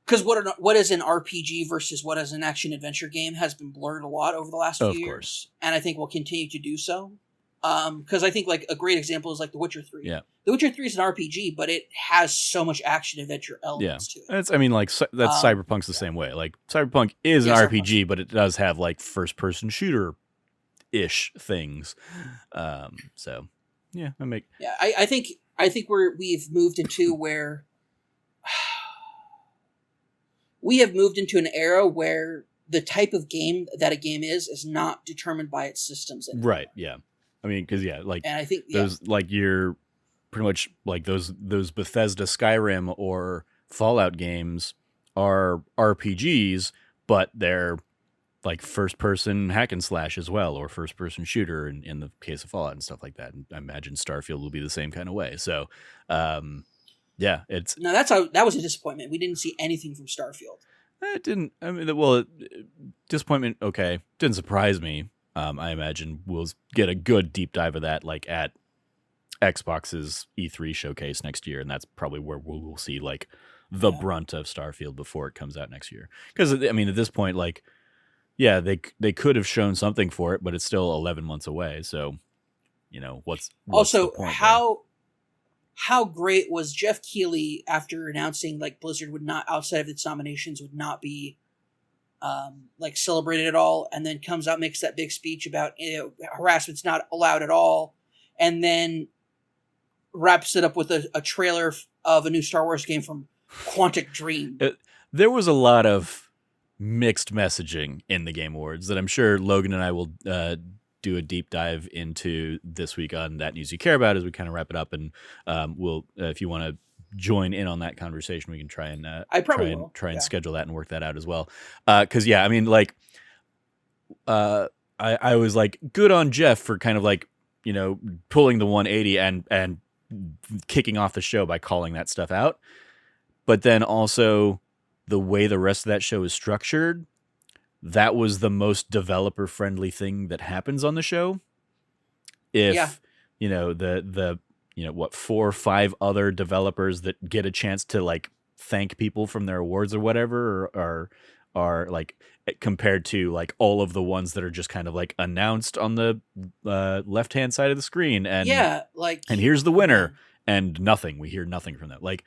because what is an RPG versus what is an action adventure game has been blurred a lot over the last few years, and I think will continue to do so. Because I think like a great example is like The Witcher 3. Yeah. The Witcher 3 is an RPG, but it has so much action adventure elements to it. That's Cyberpunk's the same way. Like Cyberpunk is an RPG, but it does have like first person shooter ish things. So yeah, I think we've moved into where we have moved into an era where the type of game that a game is not determined by its systems anymore. Right. Yeah. I mean, because and I think those like you're pretty much like those Bethesda Skyrim or Fallout games are RPGs, but they're like first person hack and slash as well, or first person shooter in the case of Fallout and stuff like that. And I imagine Starfield will be the same kind of way. So, it's that was a disappointment. We didn't see anything from Starfield. It didn't. I mean, disappointment. Okay, didn't surprise me. I imagine we'll get a good deep dive of that, like at Xbox's E3 showcase next year, and that's probably where we'll see like the brunt of Starfield before it comes out next year. Because I mean, at this point, like, yeah, they could have shown something for it, but it's still 11 months away. So, what's also the point how great was Jeff Keighley after announcing like Blizzard would not, outside of its nominations, would not be like celebrated at all, and then comes out, makes that big speech about harassment's not allowed at all, and then wraps it up with a trailer of a new Star Wars game from Quantic Dream. There was a lot of mixed messaging in the Game Awards that I'm sure Logan and I will do a deep dive into this week on That News You Care About as we kind of wrap it up. And we'll, if you want to join in on that conversation, we can try and try and schedule that and work that out as well. Because I mean, like, I was like, good on Jeff for kind of like, pulling the 180 and kicking off the show by calling that stuff out. But then also the way the rest of that show is structured, that was the most developer friendly thing that happens on the show. If, the 4 or 5 other developers that get a chance to like thank people from their awards or whatever are like compared to like all of the ones that are just kind of like announced on the left-hand side of the screen and and here's the winner and nothing. We hear nothing from them. Like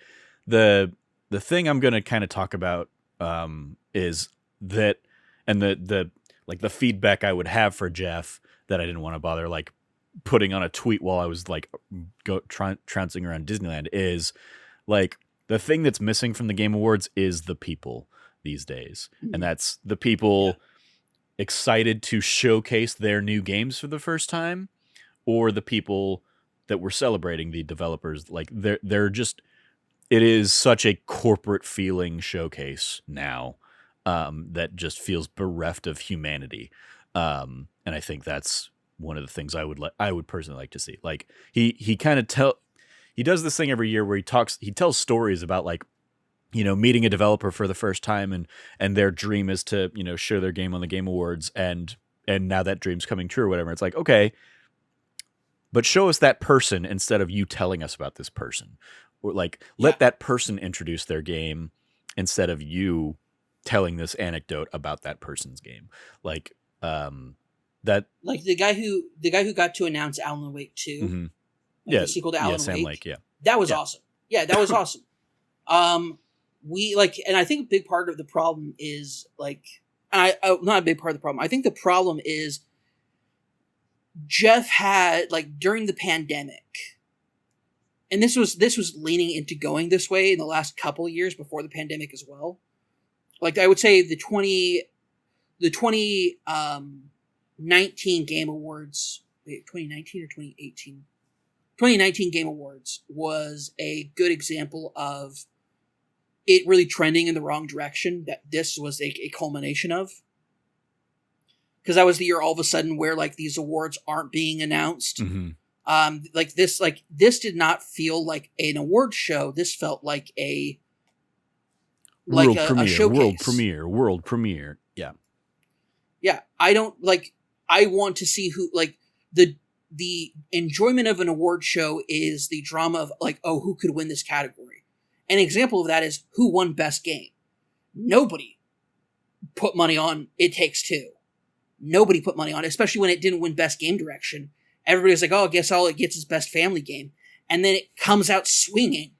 the thing I'm going to kind of talk about is that, and the like the feedback I would have for Jeff that I didn't want to bother like putting on a tweet while I was like trouncing around Disneyland is like the thing that's missing from the Game Awards is the people these days. Mm-hmm. And that's the people excited to showcase their new games for the first time, or the people that were celebrating the developers. Like they're just, it is such a corporate feeling showcase now that just feels bereft of humanity. And I think that's one of the things I would personally like to see. Like he kind of he does this thing every year where he tells stories about like, meeting a developer for the first time and their dream is to, show their game on the Game Awards and now that dream's coming true or whatever. It's like, okay, but show us that person instead of you telling us about this person. Or like, let that person introduce their game instead of you telling this anecdote about that person's game. Like, that, like the guy who got to announce Alan Wake 2, mm-hmm. The sequel to Alan Sam Wake, Lake, that was awesome. Yeah, that was awesome. We like, and I think a big part of the problem is like, not a big part of the problem. I think the problem is Jeff had like during the pandemic, and this was leaning into going this way in the last couple of years before the pandemic as well. Like I would say the 2019 Game Awards, 2019 or 2018? 2019 Game Awards was a good example of it really trending in the wrong direction that this was a culmination of. Because that was the year all of a sudden where like these awards aren't being announced. Mm-hmm. This did not feel like an award show. This felt like a showcase. World premiere. Yeah. Yeah. I want to see who, like, the enjoyment of an award show is the drama of like, oh, who could win this category? An example of that is who won Best Game. Nobody put money on It Takes Two. Nobody put money on it, especially when it didn't win Best Game Direction. Everybody's like, oh, I guess all it gets is Best Family Game. And then it comes out swinging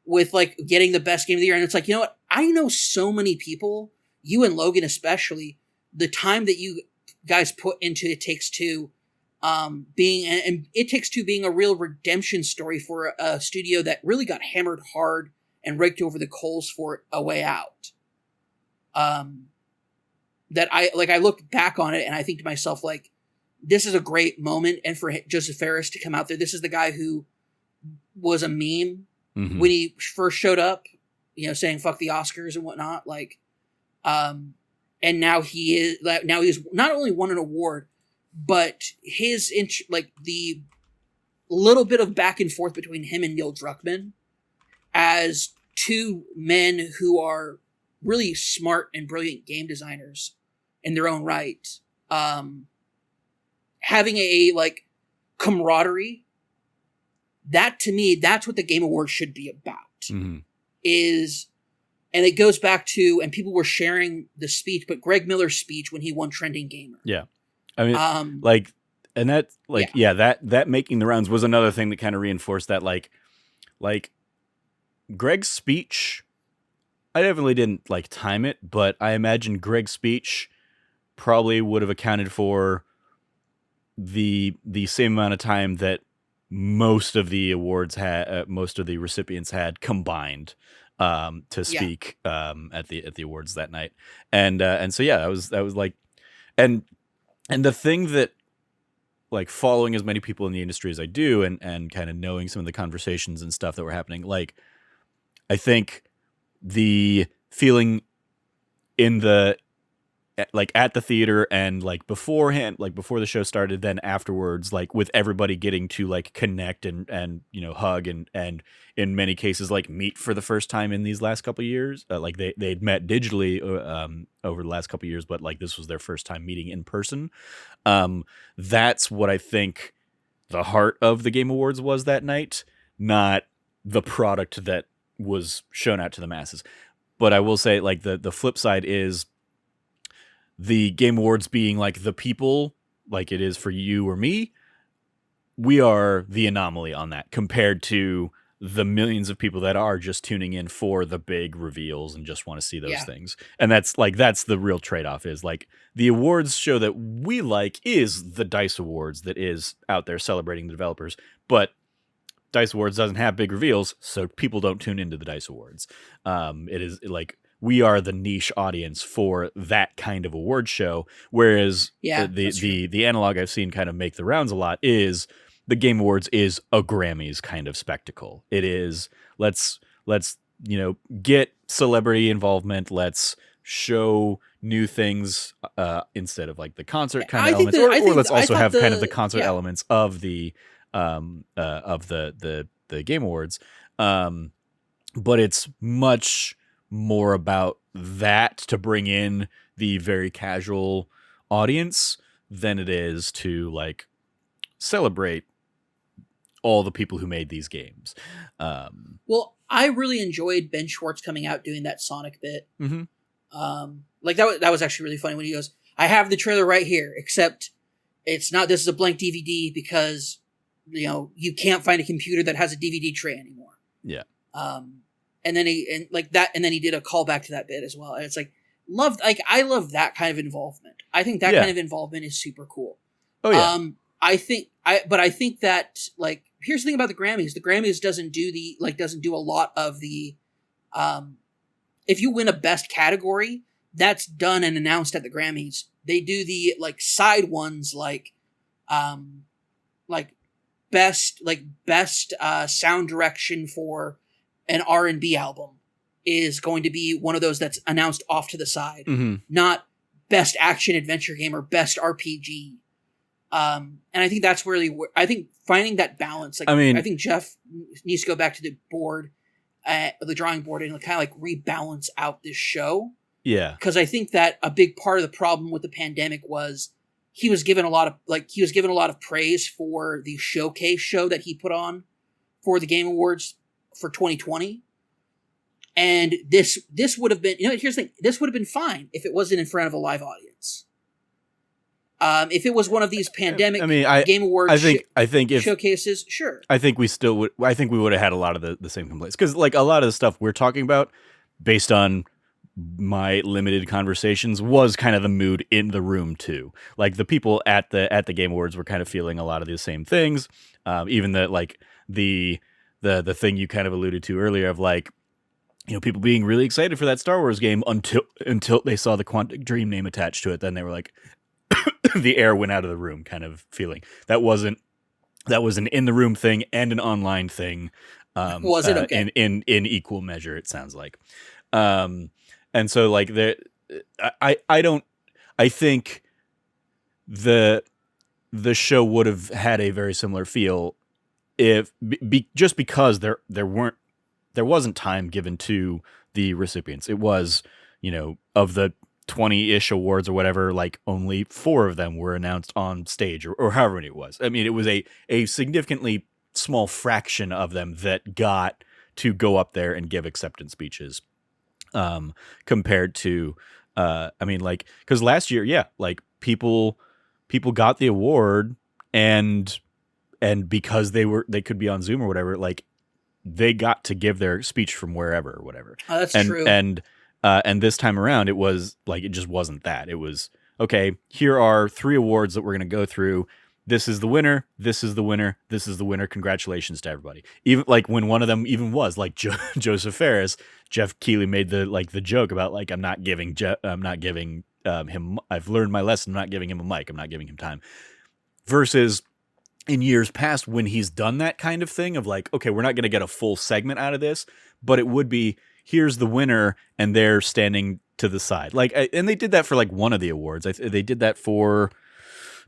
with like getting the Best Game of the Year. And it's like, you know what? I know so many people, you and Logan especially, the time that you guys put into It Takes Two, and It Takes Two being a real redemption story for a studio that really got hammered hard and raked over the coals for A Way Out. That I look back on it and I think to myself, like, this is a great moment. And for Joseph Fares to come out there, this is the guy who was a meme when he first showed up, saying fuck the Oscars and whatnot. Like, and now he's not only won an award, but his the little bit of back and forth between him and Neil Druckmann as two men who are really smart and brilliant game designers in their own right, having a like camaraderie, that to me, that's what the Game Awards should be about. Mm-hmm. And it goes back to, and people were sharing the speech, but Greg Miller's speech when he won Trending Gamer. Yeah. I mean, that making the rounds was another thing that kind of reinforced that, like Greg's speech, I definitely didn't like time it, but I imagine Greg's speech probably would have accounted for the same amount of time that most of the awards had most of the recipients had combined to Yeah. speak at the awards that night. And so yeah, that was like, and the thing that, like, following as many people in the industry as I do, and kind of knowing some of the conversations and stuff that were happening, like, I think the feeling in the like at the theater and like beforehand, like before the show started, then afterwards, like with everybody getting to like connect and hug and in many cases like meet for the first time in these last couple of years, like they'd met digitally over the last couple of years, but like this was their first time meeting in person. That's what I think the heart of the Game Awards was that night, not the product that was shown out to the masses. But I will say, like, the flip side is the Game Awards being like the people, like it is for you or me. We are the anomaly on that compared to the millions of people that are just tuning in for the big reveals and just want to see those things. And that's the real trade-off, is like the awards show that we like is the DICE Awards that is out there celebrating the developers, but DICE Awards doesn't have big reveals, so people don't tune into the DICE Awards. It is like we are the niche audience for that kind of award show, whereas the analog I've seen kind of make the rounds a lot is the Game Awards is a Grammys kind of spectacle. It is let's get celebrity involvement, let's show new things instead of like the concert kind of elements, or let's also have kind of the concert elements of the Game Awards, but it's much more about that to bring in the very casual audience than it is to like celebrate all the people who made these games. Well, I really enjoyed Ben Schwartz coming out doing that Sonic bit. Mm-hmm. Like that was actually really funny when he goes, "I have the trailer right here, except it's not. This is a blank DVD because you can't find a computer that has a DVD tray anymore." Yeah. And then he did a callback to that bit as well. And it's like, I love that kind of involvement. I think that kind of involvement is super cool. Oh yeah. I think that, like, here's the thing about the Grammys. The Grammys doesn't do a lot of the, if you win a best category, that's done and announced at the Grammys. They do the like side ones, like best sound direction for an R&B album is going to be one of those that's announced off to the side, not best action adventure game or best RPG. And I think that's really, I think finding that balance, like, I think Jeff needs to go back to the board, the drawing board, and kind of like rebalance out this show. Yeah. Because I think that a big part of the problem with the pandemic was he was given a lot of praise for the showcase show that he put on for the Game Awards for 2020. And this would have been, here's the thing, this would have been fine if it wasn't in front of a live audience. If it was one of these pandemic Game Awards I think showcases, sure. I think we would have had a lot of the same complaints, because like a lot of the stuff we're talking about, based on my limited conversations, was kind of the mood in the room too. Like the people at the Game Awards were kind of feeling a lot of the same things. Even the thing you kind of alluded to earlier of like, people being really excited for that Star Wars game until they saw the Quantic Dream name attached to it. Then they were like, the air went out of the room kind of feeling. That was an in the room thing and an online thing. Was it okay? In equal measure, it sounds like. And so like I think the show would have had a very similar feel if just because there wasn't time given to the recipients. It was, of the 20-ish awards or whatever, like only 4 of them were announced on stage or however many it was. I mean, it was a significantly small fraction of them that got to go up there and give acceptance speeches, compared to, because last year, people got the award and because they could be on Zoom or whatever, like they got to give their speech from wherever or whatever. Oh, that's true. And this time around, it was like, it just wasn't that. It was, okay, here are 3 awards that we're going to go through. this is the winner, this is the winner, this is the winner. Congratulations to everybody. Even like when one of them even was like Joseph Ferris, Jeff Keighley made the joke about like I'm not giving him. I've learned my lesson. I'm not giving him a mic. I'm not giving him time. Versus in years past when he's done that kind of thing of like, okay, we're not going to get a full segment out of this, but it would be here's the winner and they're standing to the side. Like, and they did that for like one of the awards. They did that for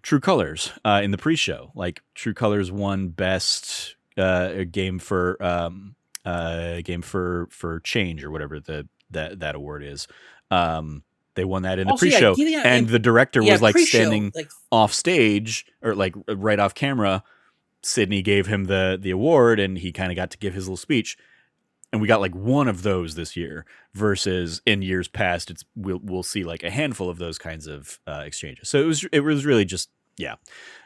True Colors in the pre-show. Like True Colors won best game for change or whatever that award is. They won that in the pre-show, and the director was like standing off stage or like right off camera. Sydney gave him the award, and he kind of got to give his little speech. And we got like one of those this year, versus in years past, we'll see like a handful of those kinds of exchanges. So it was really just I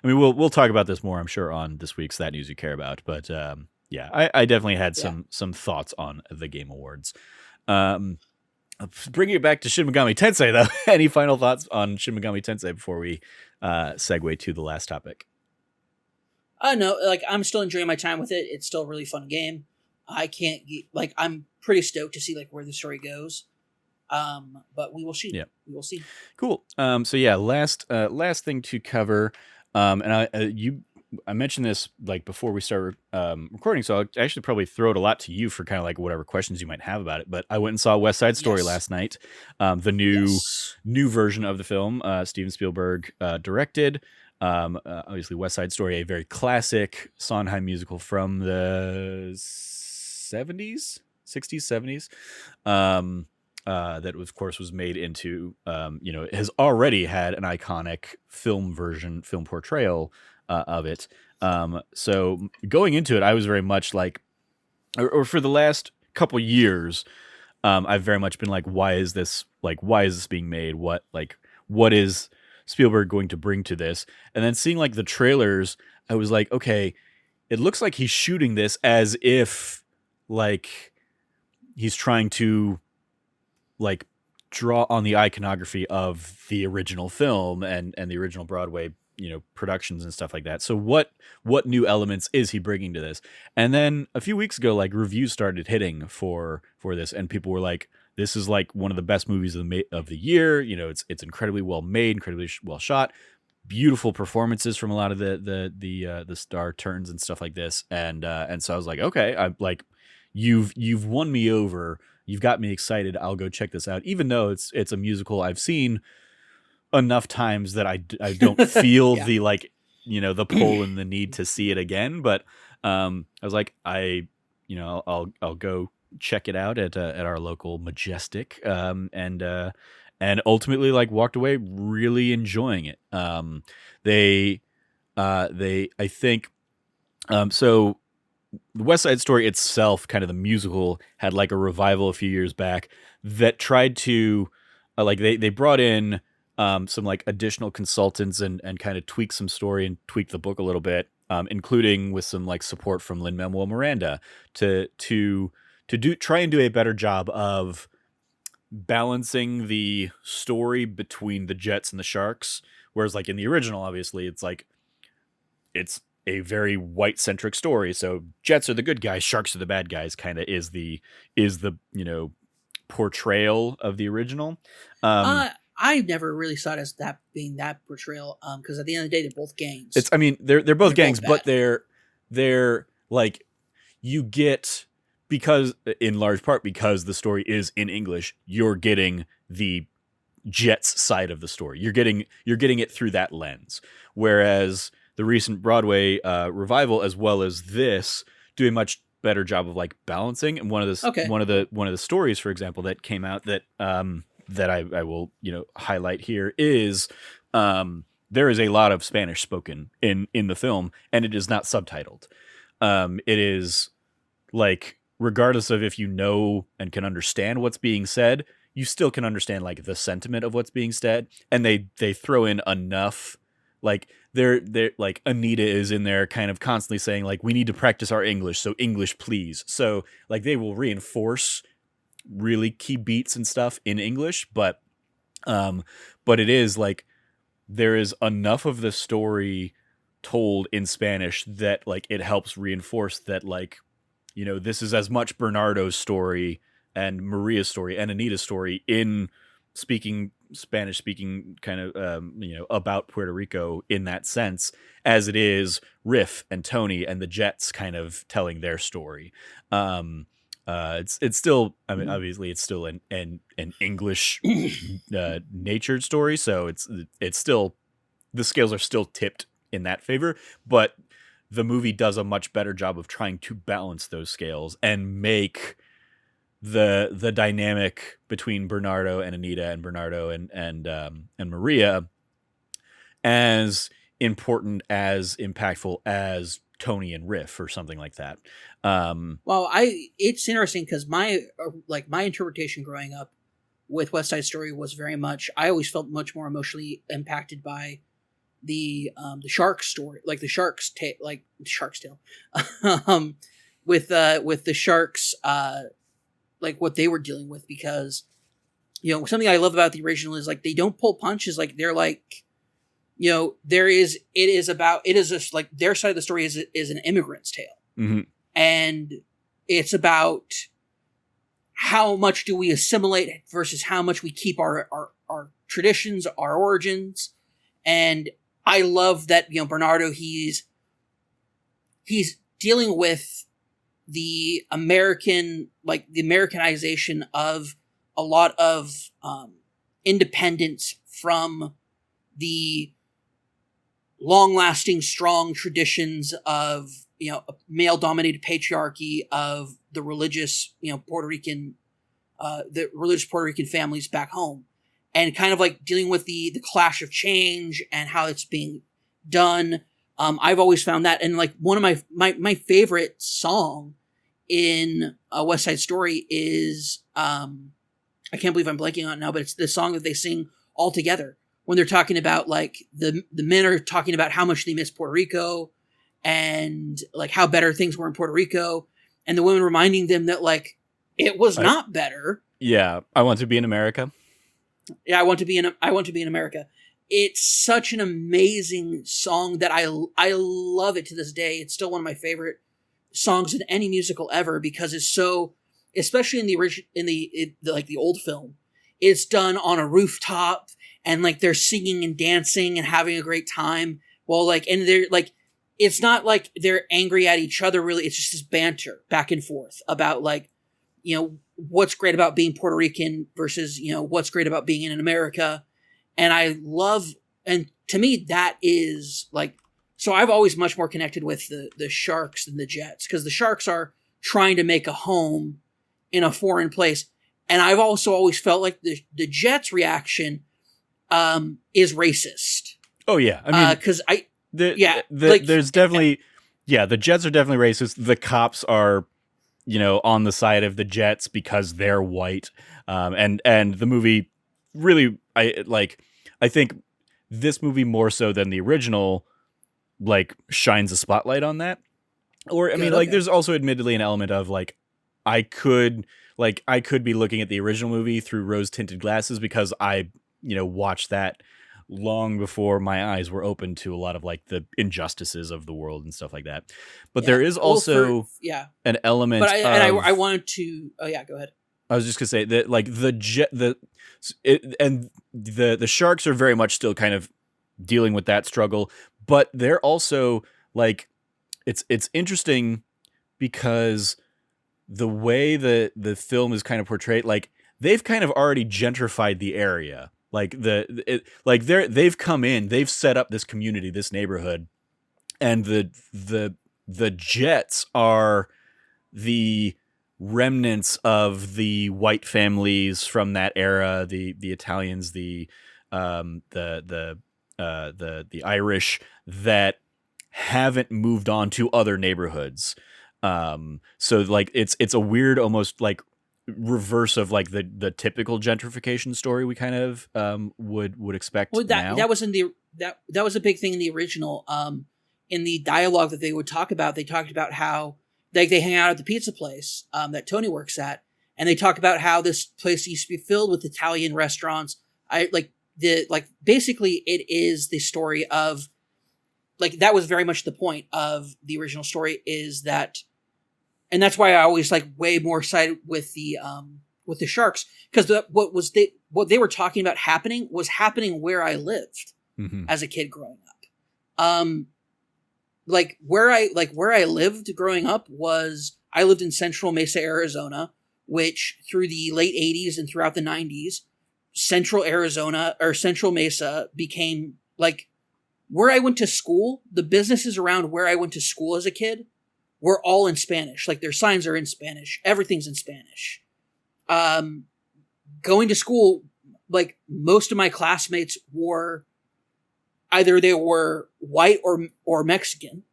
mean we'll talk about this more I'm sure on this week's That News You Care About, but I definitely had some thoughts on the Game Awards. Bringing it back to Shin Megami Tensei, though, any final thoughts on Shin Megami Tensei before we segue to the last topic? No, like I'm still enjoying my time with it. It's still a really fun game. I'm pretty stoked to see like where the story goes. But we will see. Yeah, we will see. Cool. So yeah, last thing to cover. And I mentioned this like before we started recording, so I'll actually probably throw it a lot to you for kind of like whatever questions you might have about it. But I went and saw West Side Story last night, the new version of the film. Steven Spielberg directed. Obviously, West Side Story, a very classic Sondheim musical from the 70s, 60s, 70s. That of course was made into it has already had an iconic film portrayal of it. So going into it, I was very much like, or for the last couple years, I've very much been like, why is this being made? What is Spielberg going to bring to this? And then seeing like the trailers, I was like, okay, it looks like he's shooting this as if like he's trying to like draw on the iconography of the original film and the original Broadway, productions and stuff like that. So what new elements is he bringing to this? And then a few weeks ago, like reviews started hitting for this, and people were like, this is like one of the best movies of the year. It's incredibly well made, incredibly well shot, beautiful performances from a lot of the star turns and stuff like this. And so I was like, okay, I'm like, you've won me over. You've got me excited. I'll go check this out, even though it's a musical I've seen enough times that I don't feel the the pull and the need to see it again. But I was like, I'll go check it out at our local Majestic, and ultimately like walked away really enjoying it. They I think so. The West Side Story itself, kind of the musical, had like a revival a few years back that tried to they brought in some like additional consultants and kind of tweak some story and tweak the book a little bit, including with some like support from Lin-Manuel Miranda to try and do a better job of balancing the story between the Jets and the Sharks. Whereas like in the original, obviously it's a very white centric story. So Jets are the good guys, Sharks are the bad guys, kind of is the portrayal of the original. I never really saw it as that being that portrayal, because at the end of the day, they're both gangs. They're both gangs, but they're like, you get, because in large part because the story is in English, you're getting the Jets side of the story. You're getting it through that lens. Whereas the recent Broadway revival, as well as this, do a much better job of like balancing. And one of the stories, for example, that came out that I will highlight here is there is a lot of Spanish spoken in the film, and it is not subtitled. It is like, regardless of if you know and can understand what's being said, you still can understand like the sentiment of what's being said, and they throw in enough. Like they're like, Anita is in there kind of constantly saying like, we need to practice our English, so English please. So like they will reinforce really key beats and stuff in English, but it is like there is enough of the story told in Spanish that like it helps reinforce that like, you know, this is as much Bernardo's story and Maria's story and Anita's story in speaking Spanish speaking kind of you know, about Puerto Rico in that sense, as it is Riff and Tony and the Jets kind of telling their story. It's still, I mean, obviously it's still an English natured story, so it's still, the scales are still tipped in that favor, but the movie does a much better job of trying to balance those scales and make the dynamic between Bernardo and Anita and Bernardo and Maria as important, as impactful as Tony and Riff or something like that. Well, it's interesting because my interpretation growing up with West Side Story was very much, I always felt much more emotionally impacted by the shark story, like the shark's tail, like shark's tail, with the sharks, like what they were dealing with, because, you know, something I love about the original is like they don't pull punches, like they're like, you know, it is just like their side of the story is an immigrant's tale. Mm-hmm. And it's about how much do we assimilate versus how much we keep our traditions, our origins. And I love that, you know, Bernardo, he's dealing with the Americanization of a lot of independence from the long-lasting, strong traditions of, you know, a male-dominated patriarchy of the religious, you know, the religious Puerto Rican families back home, and kind of like dealing with the clash of change and how it's being done. I've always found that, and like one of my favorite song in West Side Story is I can't believe I'm blanking on it now, but it's the song that they sing all together when they're talking about, like, the men are talking about how much they miss Puerto Rico and like how better things were in Puerto Rico, and the women reminding them that like it was not better. Yeah, I want to be in America. Yeah, I want to be in America. It's such an amazing song that I love it to this day. It's still one of my favorite songs in any musical ever, because it's so, especially in the old film, it's done on a rooftop and like they're singing and dancing and having a great time. Well, like, and they're like, it's not like they're angry at each other, really. It's just this banter back and forth about, like, you know, what's great about being Puerto Rican versus, you know, what's great about being in America. And I love, and to me, that is like, so I've always much more connected with the Sharks than the Jets, because the Sharks are trying to make a home in a foreign place. And I've also always felt like the Jets' reaction is racist. Oh yeah, I mean, because there's definitely, yeah, the Jets are definitely racist. The cops are, you know, on the side of the Jets because they're white. And the movie really, I think this movie more so than the original, like, shines a spotlight on that. Or I mean, like, there's also admittedly an element of like, I could be looking at the original movie through rose-tinted glasses because I, you know, watched that long before my eyes were open to a lot of like the injustices of the world and stuff like that. But there is also an element. But I wanted to. Oh yeah, go ahead. I was just gonna say that like the Sharks are very much still kind of dealing with that struggle, but they're also like, it's interesting because the way the film is kind of portrayed, like they've kind of already gentrified the area. Like they've come in, they've set up this community, this neighborhood, and the Jets are the remnants of the white families from that era, the Italians, the Irish that haven't moved on to other neighborhoods. So like it's a weird, almost like reverse of like the typical gentrification story we kind of would expect. Well, now. that was that was a big thing in the original. In the dialogue that they would talk about, they talked about how they hang out at the pizza place that Tony works at, and they talk about how this place used to be filled with Italian restaurants. Basically it is the story of like that was very much the point of the original story, is that, and that's why I always like way more sided with the sharks, because what they were talking about happening was happening where I lived as a kid growing up. Like where I lived growing up was, I lived in Central Mesa, Arizona, which through the late 80s and throughout the 90s, Central Mesa became like where I went to school. The businesses around where I went to school as a kid were all in Spanish. Like their signs are in Spanish. Everything's in Spanish. Going to school, like most of my classmates were either they were white or Mexican.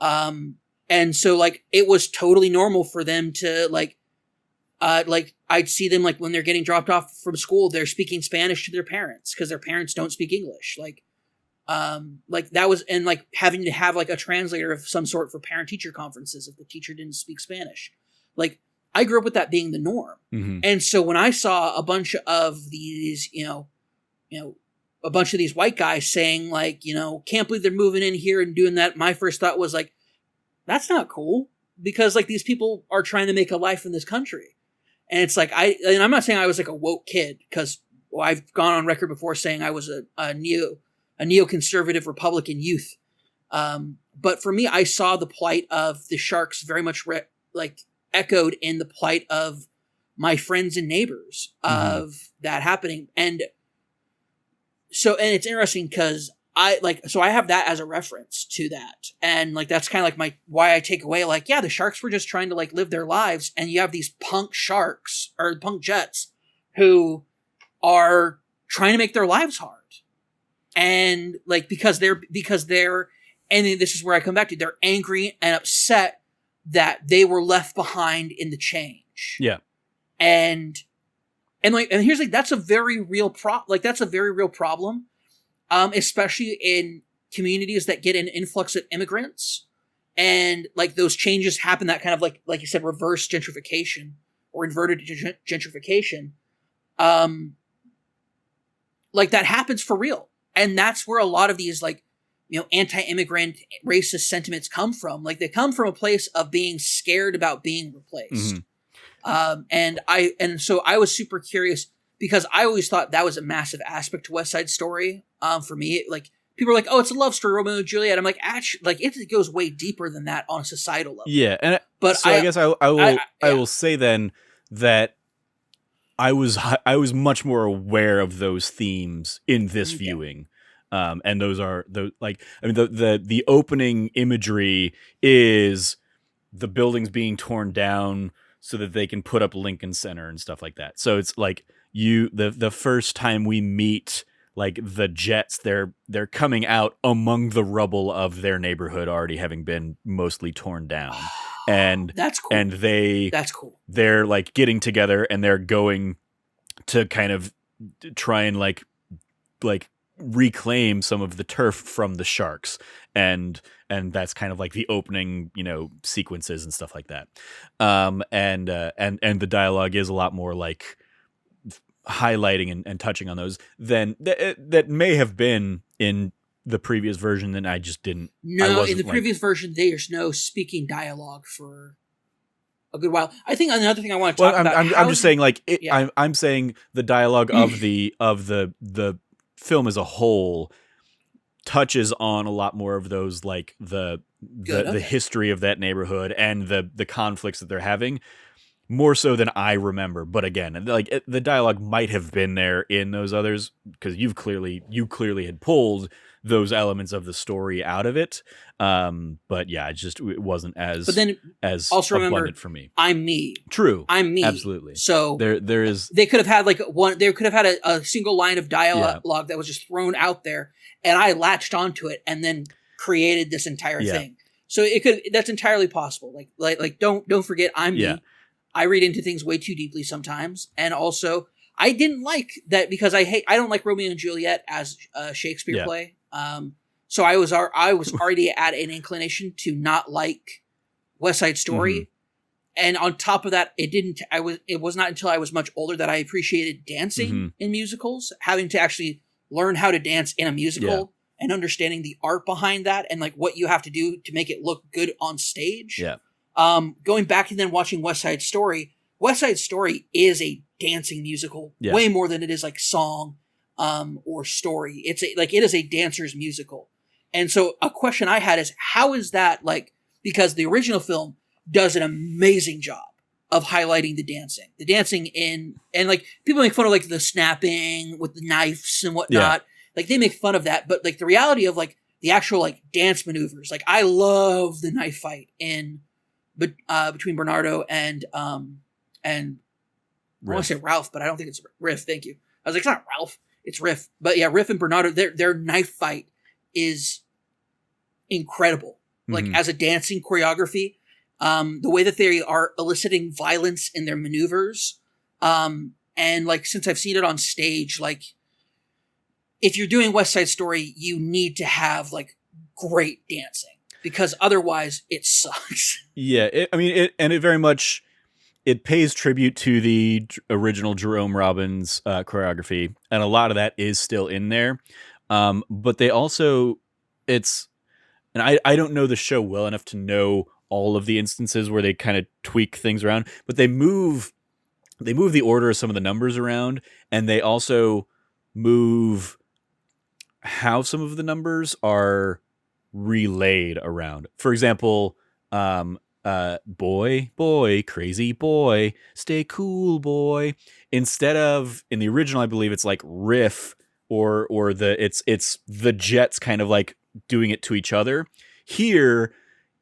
And so like it was totally normal for them to like I'd see them like when they're getting dropped off from school, they're speaking Spanish to their parents because their parents don't speak English. Like that was, and like having to have like a translator of some sort for parent teacher conferences if the teacher didn't speak Spanish. Like I grew up with that being the norm. And so when I saw a bunch of these, a bunch of these white guys saying like, can't believe they're moving in here and doing that, my first thought was like, that's not cool, because like these people are trying to make a life in this country. And it's like, I'm not saying I was like a woke kid, because I've gone on record before saying I was a neoconservative Republican youth. But for me, I saw the plight of the sharks very much echoed in the plight of my friends and neighbors of that happening. And it's interesting because I have that as a reference to that. And like, that's kind of like why I take away, like, yeah, the sharks were just trying to like live their lives. And you have these punk sharks or punk jets who are trying to make their lives hard. And like, because they're, and this is where I come back to, they're angry and upset that they were left behind in the change. Yeah. And here's like, that's a very real problem. Especially in communities that get an influx of immigrants, and like those changes happen, that kind of like you said, reverse gentrification or inverted gentrification. Like that happens for real. And that's where a lot of these like, anti-immigrant racist sentiments come from. Like they come from a place of being scared about being replaced. And so I was super curious, because I always thought that was a massive aspect to West Side Story. For me, like people are like, "Oh, it's a love story, Romeo and Juliet." I'm like, actually, like it goes way deeper than that on a societal level. Yeah, I guess I will say then that I was much more aware of those themes in this viewing. And those are the opening imagery is the buildings being torn down so that they can put up Lincoln Center and stuff like that. So it's like the first time we meet like the Jets, they're coming out among the rubble of their neighborhood already having been mostly torn down. And that's cool. And that's cool. They're like getting together and they're going to kind of try and like reclaim some of the turf from the sharks. And that's kind of like the opening, sequences and stuff like that. And the dialogue is a lot more like highlighting and touching on those than that may have been in the previous version, than I just didn't. No, in the previous version, there's no speaking dialogue for a good while. I think another thing I want to talk about. I'm just saying, like, I'm saying the dialogue of the film as a whole touches on a lot more of those, like the history of that neighborhood and the conflicts that they're having, more so than I remember. But again, like the dialogue might have been there in those others, because you clearly had pulled those elements of the story out of it. But yeah, it wasn't as, but then as also abundant remember, for me. I'm me. True. I'm me. Absolutely. So there is, they could have had they could have had a single line of dialogue that was just thrown out there, and I latched onto it and then created this entire thing. So that's entirely possible. Like don't forget, I'm me. I read into things way too deeply sometimes. And also I didn't like that, because I don't like Romeo and Juliet as a Shakespeare play. So I was already at an inclination to not like West Side Story. And on top of that, it was not until I was much older that I appreciated dancing in musicals, having to actually learn how to dance in a musical and understanding the art behind that and like what you have to do to make it look good on stage. Yeah. Going back and then watching West Side Story is a dancing musical Yeah. way more than it is like song or story. It is a dancer's musical. And so a question I had is, how is that like, because the original film does an amazing job of highlighting the dancing and like people make fun of like the snapping with the knives and whatnot. Like they make fun of that, but like the reality of like the actual like dance maneuvers, like I love the knife fight between Bernardo and I want to say Ralph, but I don't think it's Riff. Thank you. I was like, it's not Ralph, it's Riff. But yeah, Riff and Bernardo, their knife fight is incredible. Like as a dancing choreography, the way that they are eliciting violence in their maneuvers, and like since I've seen it on stage, like if you're doing West Side Story, you need to have like great dancing because otherwise it sucks. Yeah, it very much it pays tribute to the original Jerome Robbins choreography, and a lot of that is still in there. But they also, and I don't know the show well enough to know all of the instances where they kind of tweak things around, but they move the order of some of the numbers around, and they also move how some of the numbers are relayed around. For example, boy, crazy boy, stay cool, boy. Instead of in the original, I believe it's like riff or it's the Jets kind of like doing it to each other. Here,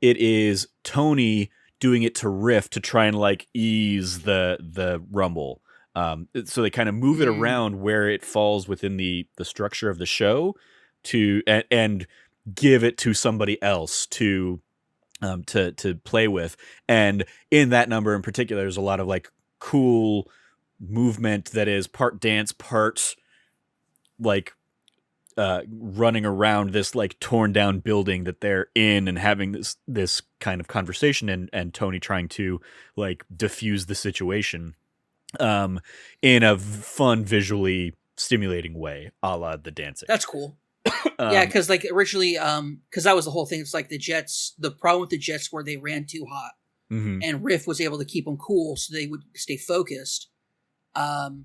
it is Tony doing it to riff to try and like ease the rumble. So they kind of move it around where it falls within the structure of the show and give it to somebody else to play with. And in that number in particular, there's a lot of like cool movement that is part dance, part like running around this like torn down building that they're in and having this kind of conversation and Tony trying to like diffuse the situation in a fun, visually stimulating way, a la the dancing. That's cool. Yeah, because like originally, because that was the whole thing. It's like the Jets. The problem with the Jets where they ran too hot, and Riff was able to keep them cool, so they would stay focused. And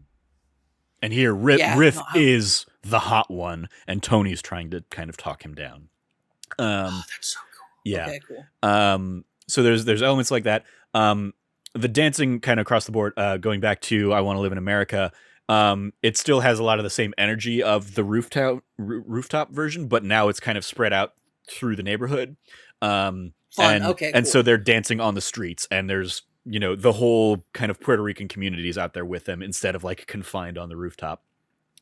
here, Riff is the hot one, and Tony's trying to kind of talk him down. That's so cool. Yeah. Okay, cool. So there's elements like that. The dancing kind of across the board, going back to I Want to Live in America, it still has a lot of the same energy of the rooftop version, but now it's kind of spread out through the neighborhood. Fun. Okay. And cool. so they're dancing on the streets, and there's the whole kind of Puerto Rican communities out there with them instead of like confined on the rooftop,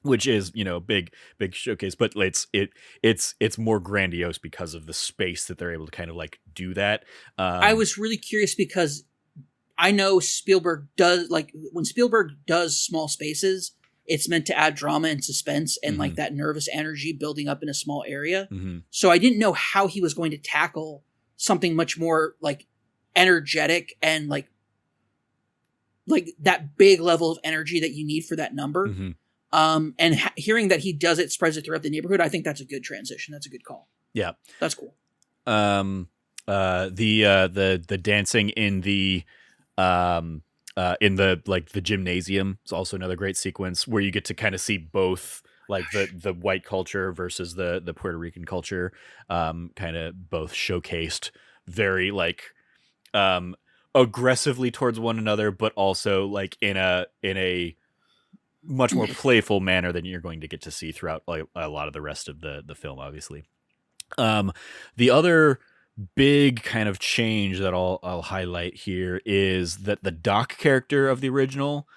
which is big showcase. But it's more grandiose because of the space that they're able to kind of like do that. I was really curious because I know Spielberg does, like, when Spielberg does small spaces, it's meant to add drama and suspense and like that nervous energy building up in a small area. So I didn't know how he was going to tackle something much more like energetic and like that big level of energy that you need for that number. And hearing that he does it, spreads it throughout the neighborhood, I think that's a good transition. That's a good call. Yeah. That's cool. The dancing in the like the gymnasium is also another great sequence where you get to kind of see both like the white culture versus the Puerto Rican culture, kind of both showcased very like aggressively towards one another, but also like in a much more playful manner than you're going to get to see throughout like a lot of the rest of the film, obviously. The other big kind of change that I'll highlight here is that the Doc character of the original,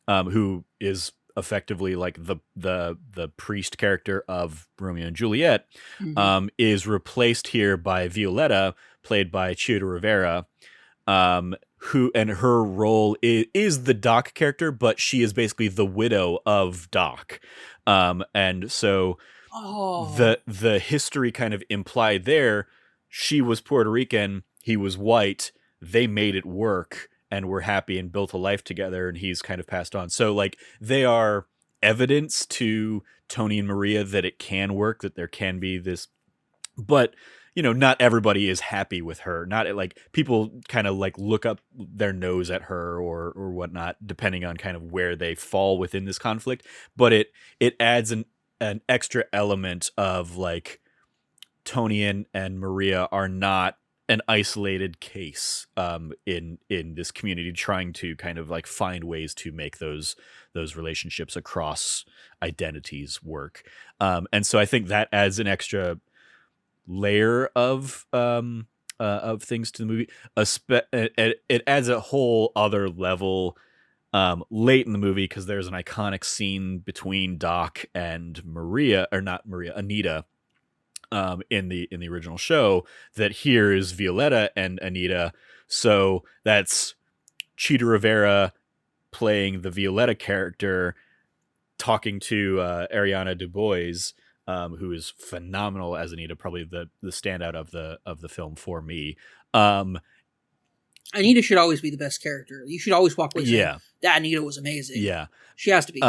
who is effectively like the priest character of Romeo and Juliet, is replaced here by Violetta, played by Chita Rivera, her role is the Doc character, but she is basically the widow of Doc, and so the history kind of implied there. She was Puerto Rican, he was white, they made it work and were happy and built a life together, and he's kind of passed on. So like they are evidence to Tony and Maria, that it can work, that there can be this, but not everybody is happy with her. Not like people kind of like look up their nose at her or whatnot, depending on kind of where they fall within this conflict. But it adds an extra element of like Tony and Maria are not an isolated case in this community, trying to kind of like find ways to make those relationships across identities work. And so I think that adds an extra layer of things to the movie. It adds a whole other level late in the movie, because there's an iconic scene between Doc and Anita, in the original show, that here is Violetta and Anita. So that's Chita Rivera playing the Violetta character, talking to Ariana DuBois, who is phenomenal as Anita, probably the standout of the film for me. Anita should always be the best character. You should always walk away saying, that Anita was amazing. Yeah. She has to be.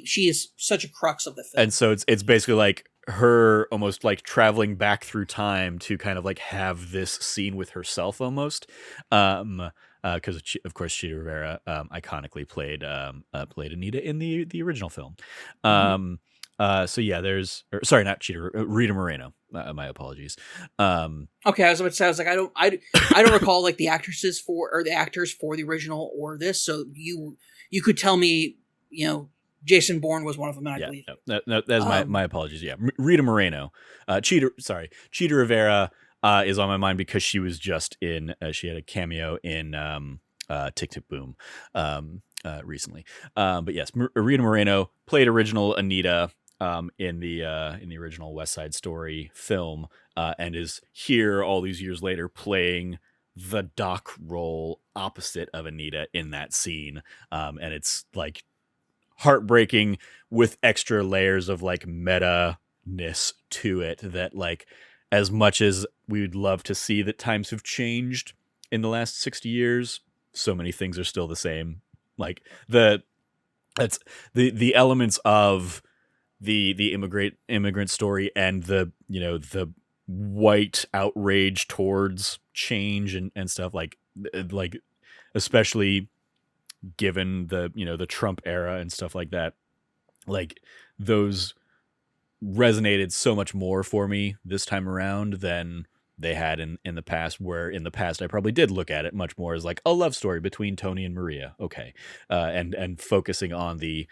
She is such a crux of the film. And so it's basically like her almost like traveling back through time to kind of like have this scene with herself almost. Because of course Chita Rivera iconically played Anita in the original film. So yeah, sorry, not Cheetah, Rita Moreno. My apologies. Okay, I was about to say, I was like, I don't recall like the actors for the original or this. So you could tell me, Jason Bourne was one of them, and I believe. No, that's my apologies. Yeah, Rita Moreno. Cheetah Rivera is on my mind because she was just in. She had a cameo in Tick Tick Boom recently. But yes, Rita Moreno played original Anita in the original West Side Story film, and is here all these years later playing the Doc role opposite of Anita in that scene. And it's like heartbreaking with extra layers of like meta-ness to it, that like, as much as we would love to see that times have changed in the last 60 years, so many things are still the same. Like the elements of the immigrant story and the white outrage towards change and stuff, like especially given the Trump era and stuff like that, like those resonated so much more for me this time around than they had in the past, where in the past I probably did look at it much more as like a love story between Tony and Maria. Okay. And focusing on the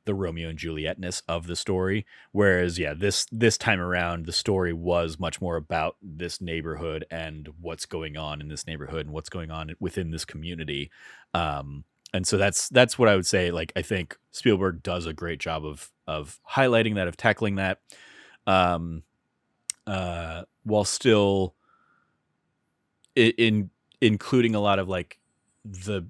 Romeo and Juliet-ness of the story. Whereas, yeah, this time around, the story was much more about this neighborhood and what's going on in this neighborhood and what's going on within this community. And so that's what I would say. Like, I think Spielberg does a great job of highlighting that, of tackling that, while still including a lot of like the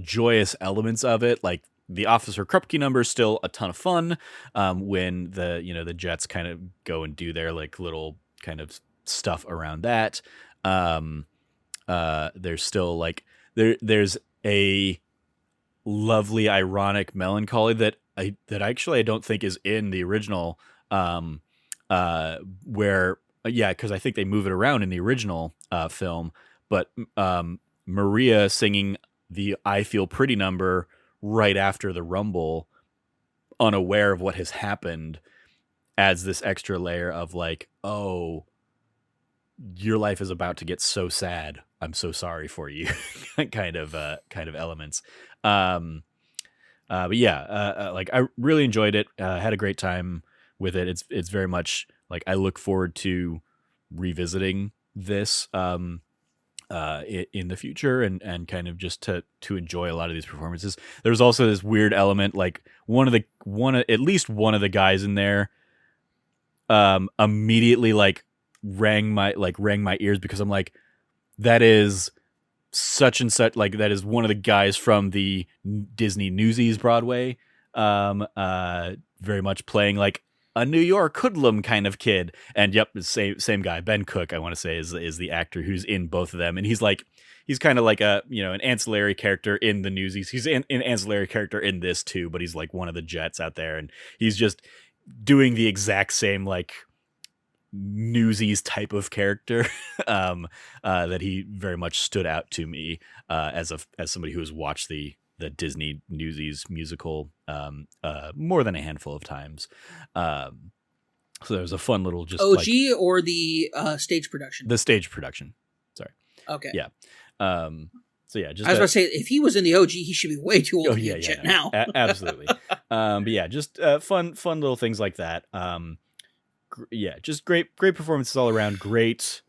joyous elements of it. Like the Officer Krupke number is still a ton of fun, when the Jets kind of go and do their like little kind of stuff around that. There's still like there's a lovely ironic melancholy that I don't think is in the original, where because I think they move it around in the original film, but Maria singing the I Feel Pretty number right after the Rumble, unaware of what has happened, adds this extra layer of like, oh, your life is about to get so sad, I'm so sorry for you, kind of elements. But yeah, like I really enjoyed it. Had a great time with it. It's very much like I look forward to revisiting this in the future and kind of just to enjoy a lot of these performances. There's also this weird element, like at least one of the guys in there immediately like rang my ears, because I'm like, that is such and such, like that is one of the guys from the Disney Newsies Broadway, very much playing like a New York hoodlum kind of kid. And yep, same guy, Ben Cook, I want to say is the actor who's in both of them. And he's kind of like a, an ancillary character in the Newsies. He's an ancillary character in this too, but he's like one of the Jets out there, and he's just doing the exact same like Newsies type of character that he very much stood out to me as somebody who has watched the Disney Newsies musical more than a handful of times. So there was a fun little just OG or the stage production. The stage production. Sorry. Okay. Yeah. So yeah, just I was about to say, if he was in the OG, he should be way too old to be a Jet now. Absolutely. But yeah, just fun little things like that. Just great performances all around. Great.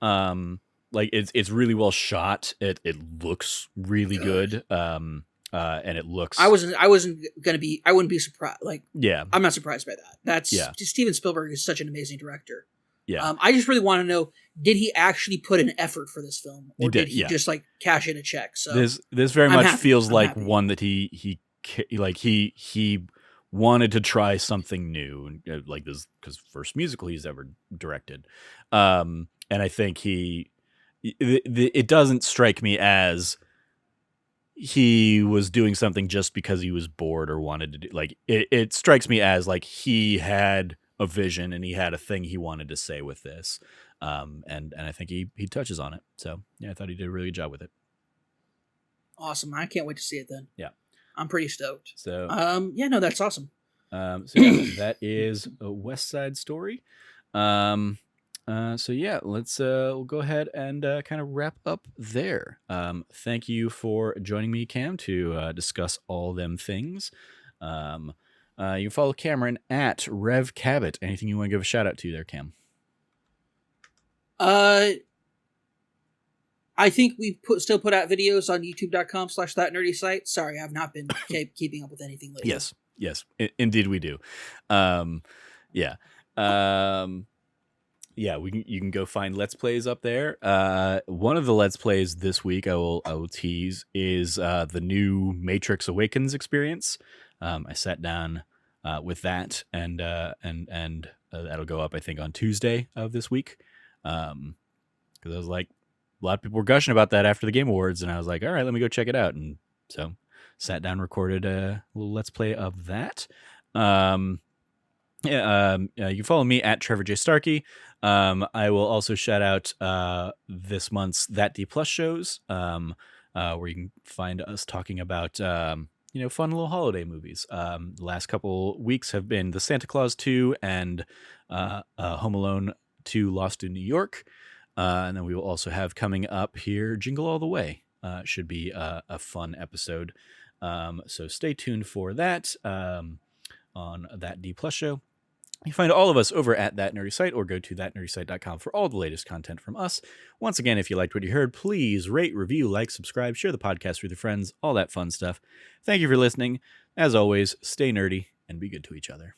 Like it's really well shot. It looks really good. And it looks. I wouldn't be surprised. Like, yeah, I'm not surprised by that. That's just Steven Spielberg is such an amazing director. Yeah. I just really want to know, did he actually put an effort for this film, or did he just like cash in a check? So this very much feels like one that he wanted to try something new, like this, because first musical he's ever directed. And I think it doesn't strike me as he was doing something just because he was bored or wanted to do, like, it strikes me as like he had a vision and he had a thing he wanted to say with this. And I think he touches on it. So yeah, I thought he did a really good job with it. Awesome. I can't wait to see it then. Yeah. I'm pretty stoked. So that's awesome. So yeah, that is a West Side Story. So yeah, let's we'll go ahead and kind of wrap up there. Thank you for joining me, Cam, to discuss all them things. You can follow Cameron at Rev Cabot. Anything you want to give a shout out to there, Cam? I think we still put out videos on youtube.com/thatnerdysite. Sorry, I've not been keeping up with anything lately. Yes, indeed we do. You can go find Let's Plays up there. One of the Let's Plays this week I will tease is the new Matrix Awakens experience. I sat down with that, and that'll go up, I think, on Tuesday of this week. Because I was like, a lot of people were gushing about that after the Game Awards, and I was like, all right, let me go check it out. And so sat down, recorded a little Let's Play of that. You can follow me at Trevor J. Starkey. I will also shout out this month's That D Plus shows, where you can find us talking about fun little holiday movies. The last couple weeks have been the Santa Claus 2 and Home Alone 2 Lost in New York. And then we will also have coming up here Jingle All the Way. Should be a fun episode. So stay tuned for that on That D Plus show. You can find all of us over at That Nerdy Site, or go to thatnerdysite.com for all the latest content from us. Once again, if you liked what you heard, please rate, review, like, subscribe, share the podcast with your friends, all that fun stuff. Thank you for listening. As always, stay nerdy and be good to each other.